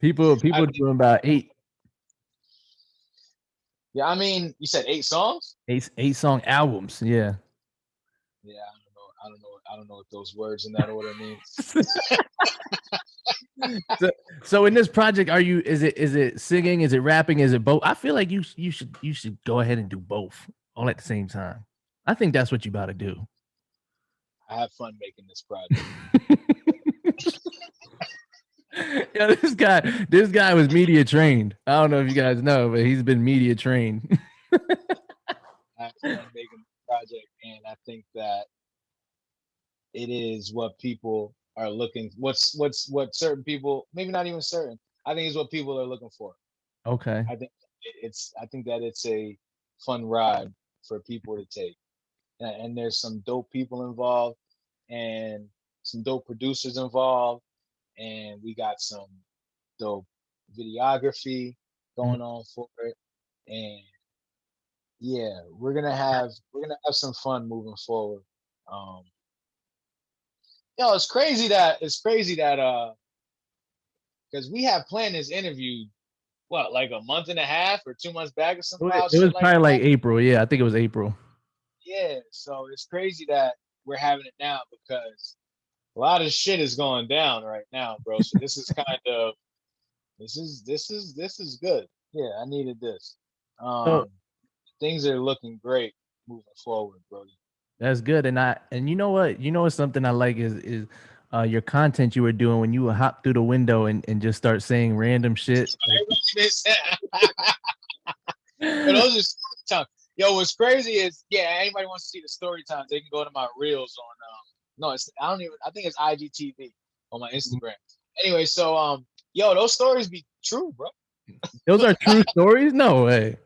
Speaker 2: people doing about 8.
Speaker 3: Yeah, I mean, you said 8 songs?
Speaker 2: 8 song albums. Yeah.
Speaker 3: Yeah, I don't know what those words in that order mean.
Speaker 2: So in this project, is it singing? Is it rapping? Is it both? I feel like you should go ahead and do both all at the same time. I think that's what you about to do.
Speaker 3: I have fun making this project.
Speaker 2: Yeah, this guy was media trained. I don't know if you guys know, but he's been media trained.
Speaker 3: I have fun making the project, and I think that it is what people are looking. What certain people, maybe not even certain. I think it's what people are looking for.
Speaker 2: Okay.
Speaker 3: I think that it's a fun ride for people to take, and there's some dope people involved, and some dope producers involved, and we got some dope videography going on for it, and yeah, we're gonna have some fun moving forward. It's crazy that because we have planned this interview like a month and a half or 2 months back or some wild
Speaker 2: It was
Speaker 3: shit
Speaker 2: probably
Speaker 3: like
Speaker 2: April. Yeah, I think it was April.
Speaker 3: Yeah, so it's crazy that we're having it now because a lot of shit is going down right now, bro. So this is kind of this is good. Yeah, I needed this. Things are looking great moving forward, bro.
Speaker 2: That's good. And you know what's something I like is your content you were doing when you would hop through the window and just start saying random shit.
Speaker 3: Those are story times. Yo, what's crazy is anybody wants to see the story times, they can go to my reels on I think it's IGTV on my Instagram. Anyway, so those stories be true, bro.
Speaker 2: Those are true stories? No way.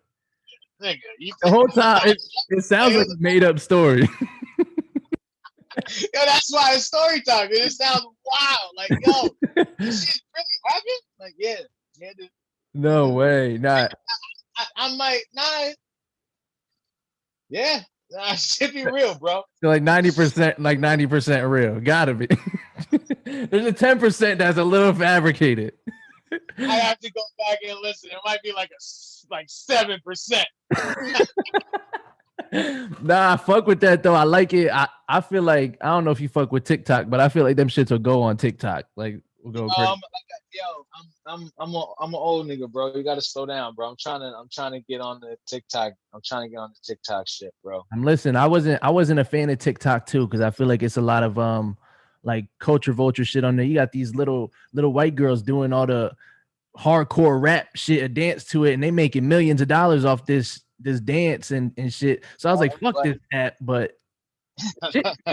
Speaker 3: Nigga,
Speaker 2: the whole time it sounds like a made up story.
Speaker 3: Yo, that's why it's story time. It sounds wild. Like, yo, this shit really happened? Like, yeah, dude.
Speaker 2: No way, not.
Speaker 3: I might not. Yeah, should be real, bro.
Speaker 2: So like 90% real. Gotta be. There's a 10% that's a little fabricated.
Speaker 3: I have to go back and listen. It might be like 7%.
Speaker 2: Nah, fuck with that though. I like it. I feel like I don't know if you fuck with TikTok, but I feel like them shits will go on TikTok. Like we'll go crazy.
Speaker 3: I'm an old nigga, bro. You gotta slow down, bro. I'm trying to get on the TikTok. I'm trying to get on the TikTok shit, bro.
Speaker 2: I'm listening. I wasn't a fan of TikTok too, because I feel like it's a lot of like culture vulture shit on there. You got these little white girls doing all the hardcore rap shit, a dance to it, and they making millions of dollars off this dance and shit. So I was like, fuck this app, but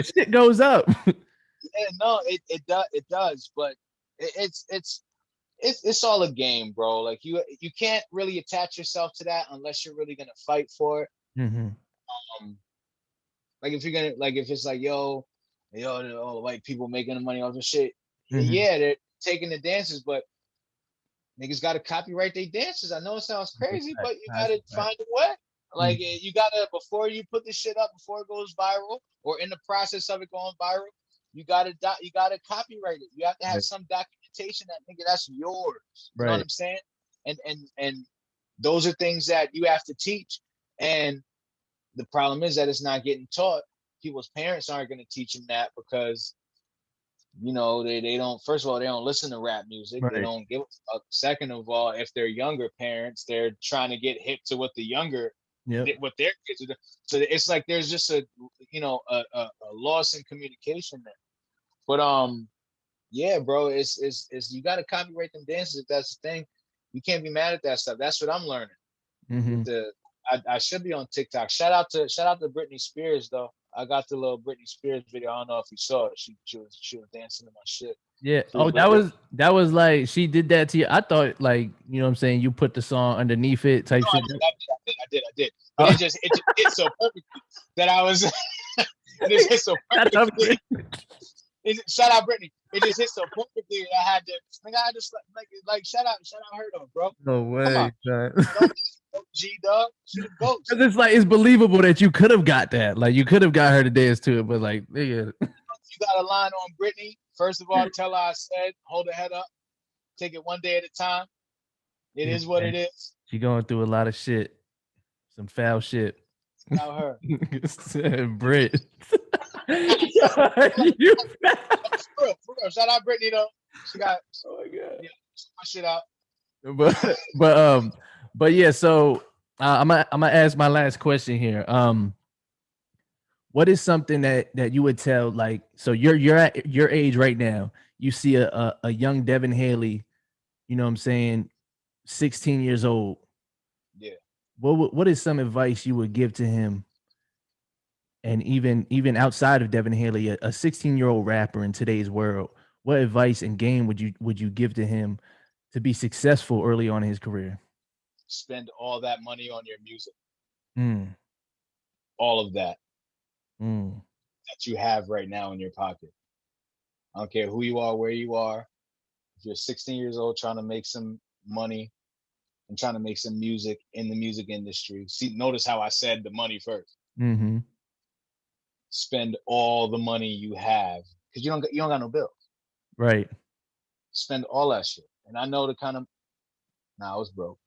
Speaker 2: shit goes up.
Speaker 3: Yeah, no, it does, but it's all a game, bro. Like you can't really attach yourself to that unless you're really gonna fight for it. Like if you're gonna if it's like all the white people making the money off the shit, yeah, they're taking the dances, but niggas gotta copyright their dances. I know it sounds crazy, but you gotta find a way. Like you gotta, before you put this shit up, before it goes viral, or in the process of it going viral, you gotta copyright it. You have to have some documentation that nigga that's yours. You know what I'm saying? And those are things that you have to teach. And the problem is that it's not getting taught. People's parents aren't going to teach them that because they don't. First of all, they don't listen to rap music. They don't give a. Second of all, if they're younger parents, they're trying to get hip to what the younger. What their kids are doing. So it's like there's just a loss in communication there. But yeah, bro, it's you got to copyright them dances if that's the thing. You can't be mad at that stuff. That's what I'm learning.
Speaker 2: Mm-hmm.
Speaker 3: I should be on TikTok. Shout out to Britney Spears though. I got the little Britney Spears video. I don't know if you saw it. She was dancing to my shit.
Speaker 2: Yeah. Oh, that was like she did that to you. I thought like, you know what I'm saying, you put the song underneath it type shit.
Speaker 3: I did. But it just hit so perfectly that I was it just hit so perfectly. Shout out Britney. It just hit so perfectly that I had to like shout out her though, bro.
Speaker 2: No way.
Speaker 3: G dog. She the GOAT.
Speaker 2: It's like it's believable that you could have got that. Like you could have got her to dance to it, but like nigga.
Speaker 3: You got a line on Britney. First of all, tell her I said, hold her head up. Take it one day at a time. It is what it is.
Speaker 2: She going through a lot of shit. Some foul shit.
Speaker 3: About her.
Speaker 2: Brit.
Speaker 3: You for real. Shout out Britney though. She got my shit out.
Speaker 2: But yeah, so I'm gonna ask my last question here. What is something that you would tell, like, so you're at your age right now, you see a young Devin Hailey, you know what I'm saying, 16 years old.
Speaker 3: Yeah.
Speaker 2: What is some advice you would give to him? And even outside of Devin Hailey, a 16-year-old rapper in today's world, what advice and game would you give to him to be successful early on in his career?
Speaker 3: Spend all that money on your music. All of that. That you have right now in your pocket. I don't care who you are, where you are. If you're 16 years old trying to make some money and trying to make some music in the music industry, notice how I said the money first.
Speaker 2: Mm-hmm.
Speaker 3: Spend all the money you have because you don't got no bills.
Speaker 2: Right.
Speaker 3: Spend all that shit. And I know the kind of I was broke.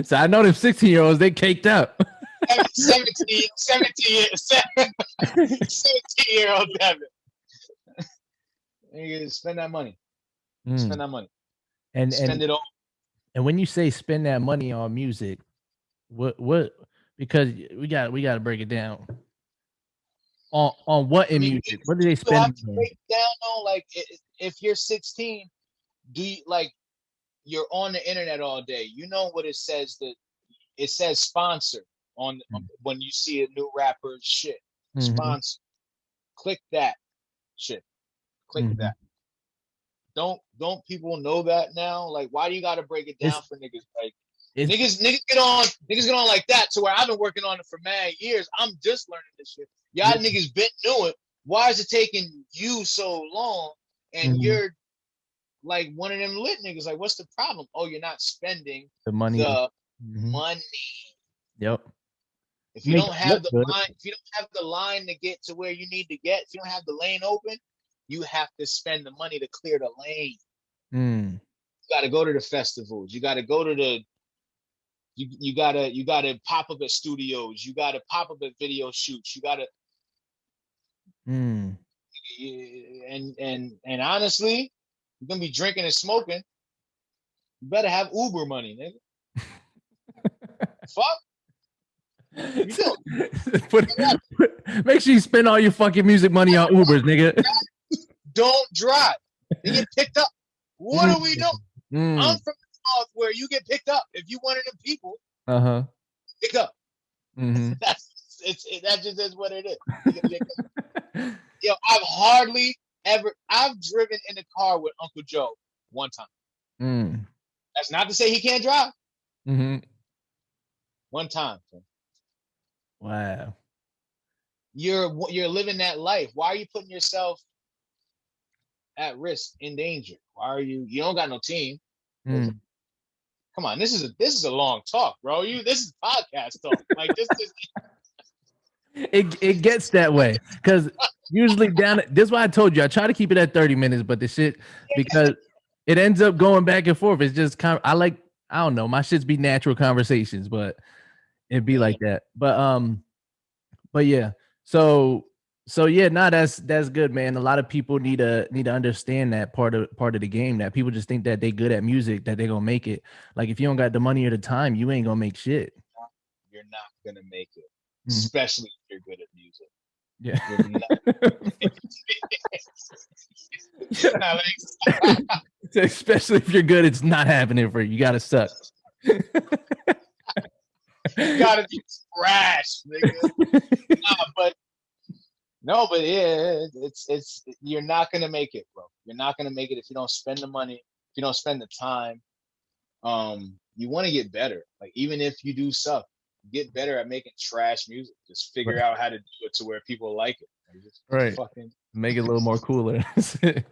Speaker 2: So I know them 16-year-olds, they caked up.
Speaker 3: 17-year-old Devin. You spend that money. Spend that money.
Speaker 2: And
Speaker 3: spend it all.
Speaker 2: And when you say spend that money on music, what because we got to break it down. On what in music? What do they spend?
Speaker 3: Have to break down on, like, if you're 16, do you, like, you're on the internet all day. You know what it says, that it says sponsor on when you see a new rapper's shit. Sponsor. Click that shit. Click that. Don't people know that now? Like, why do you gotta break it down for niggas? Like, niggas get on like that, to where I've been working on it for mad years. I'm just learning this shit. Y'all niggas been doing it. Why is it taking you so long? And you're like one of them lit niggas. Like, what's the problem? Oh, you're not spending
Speaker 2: the money.
Speaker 3: Money.
Speaker 2: Yep.
Speaker 3: If you don't have the line, if you don't have the line to get to where you need to get, if you don't have the lane open, you have to spend the money to clear the lane. You got to go to the festivals. You got to go to the. You gotta pop up at studios. You gotta pop up at video shoots. You gotta. And honestly, you're gonna be drinking and smoking. You better have Uber money, nigga. Fuck.
Speaker 2: Make sure you spend all your fucking music money on Ubers, nigga.
Speaker 3: Don't drive. You get picked up. What are we doing? I'm from the north where you get picked up. If you one of them people, pick up. That just is what it is. Yo, I've driven in the car with Uncle Joe one time. That's not to say he can't drive. One time.
Speaker 2: Wow.
Speaker 3: You're living that life. Why are you putting yourself at risk, in danger? Why are you don't got no team? Come on, this is a long talk, bro. This is podcast talk. Like, this is
Speaker 2: it gets that way, because usually this is why I told you I try to keep it at 30 minutes, but the shit, because it ends up going back and forth. It's just kind of, I don't know, my shits be natural conversations, but it'd be like that. But yeah. So yeah, that's good, man. A lot of people need to understand that part of the game, that people just think that they good at music, that they're gonna make it. Like, if you don't got the money or the time, you ain't gonna make shit.
Speaker 3: You're not gonna make it, especially if you're good at music.
Speaker 2: Yeah. Especially if you're good, it's not happening for you. You gotta suck.
Speaker 3: You gotta be trash, nigga. But yeah, it's you're not gonna make it, bro. You're not gonna make it if you don't spend the money, if you don't spend the time. You want to get better. Like even if you do suck, get better at making trash music. Just figure out how to do it to where people like it. Like, just
Speaker 2: right.
Speaker 3: Fucking
Speaker 2: make it a little more cooler.
Speaker 3: better.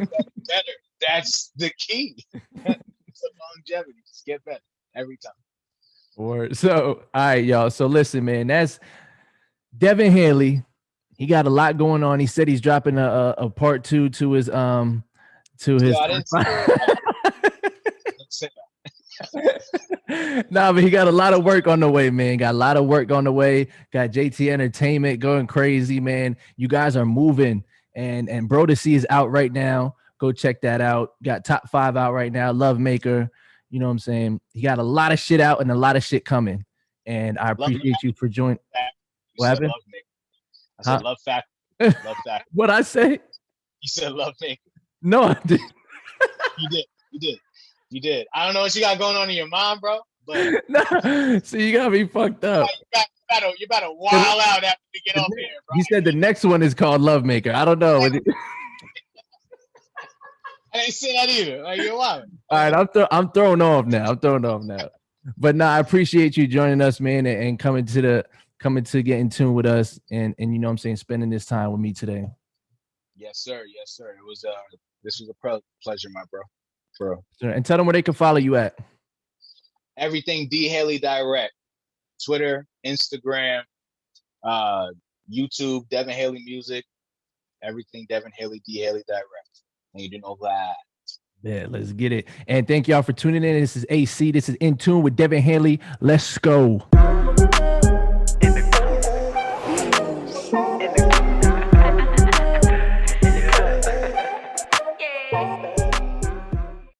Speaker 3: That's the key. It's a longevity. Just get better every time.
Speaker 2: So, all right, y'all. So listen, man, that's Devin Hailey. He got a lot going on. He said he's dropping a part 2 to his to his.
Speaker 3: I didn't say that.
Speaker 2: Nah, but he got a lot of work on the way, man. Got a lot of work on the way. Got JT Entertainment going crazy, man. You guys are moving, and Bro to See is out right now. Go check that out. Got Top 5 out right now. Love Maker. You know what I'm saying? He got a lot of shit out and a lot of shit coming. And I appreciate you for joining. What happened?
Speaker 3: I said Love Factor. Love Factor.
Speaker 2: What'd I say?
Speaker 3: You said Love Maker.
Speaker 2: No, I didn't.
Speaker 3: You did. I don't know what you got going on in your mind, bro. But
Speaker 2: no, so you got me fucked up.
Speaker 3: You better wild out after we get up here, bro.
Speaker 2: He said the next one is called Love Maker. I don't know.
Speaker 3: I ain't seen that either. Like you're wild.
Speaker 2: All right, I'm thrown off now. But no, I appreciate you joining us, man, and coming to get in tune with us, and you know what I'm saying, spending this time with me today.
Speaker 3: Yes, sir. It was this was a pleasure, my bro. Bro.
Speaker 2: And tell them where they can follow you at.
Speaker 3: Everything D Hailey Direct. Twitter, Instagram, YouTube, Devin Hailey Music. Everything Devin Hailey, D Hailey Direct. And you do know that.
Speaker 2: Yeah, let's get it. And thank y'all for tuning in. This is AC. This is In Tune with Devin Hailey. Let's go.
Speaker 4: Yeah.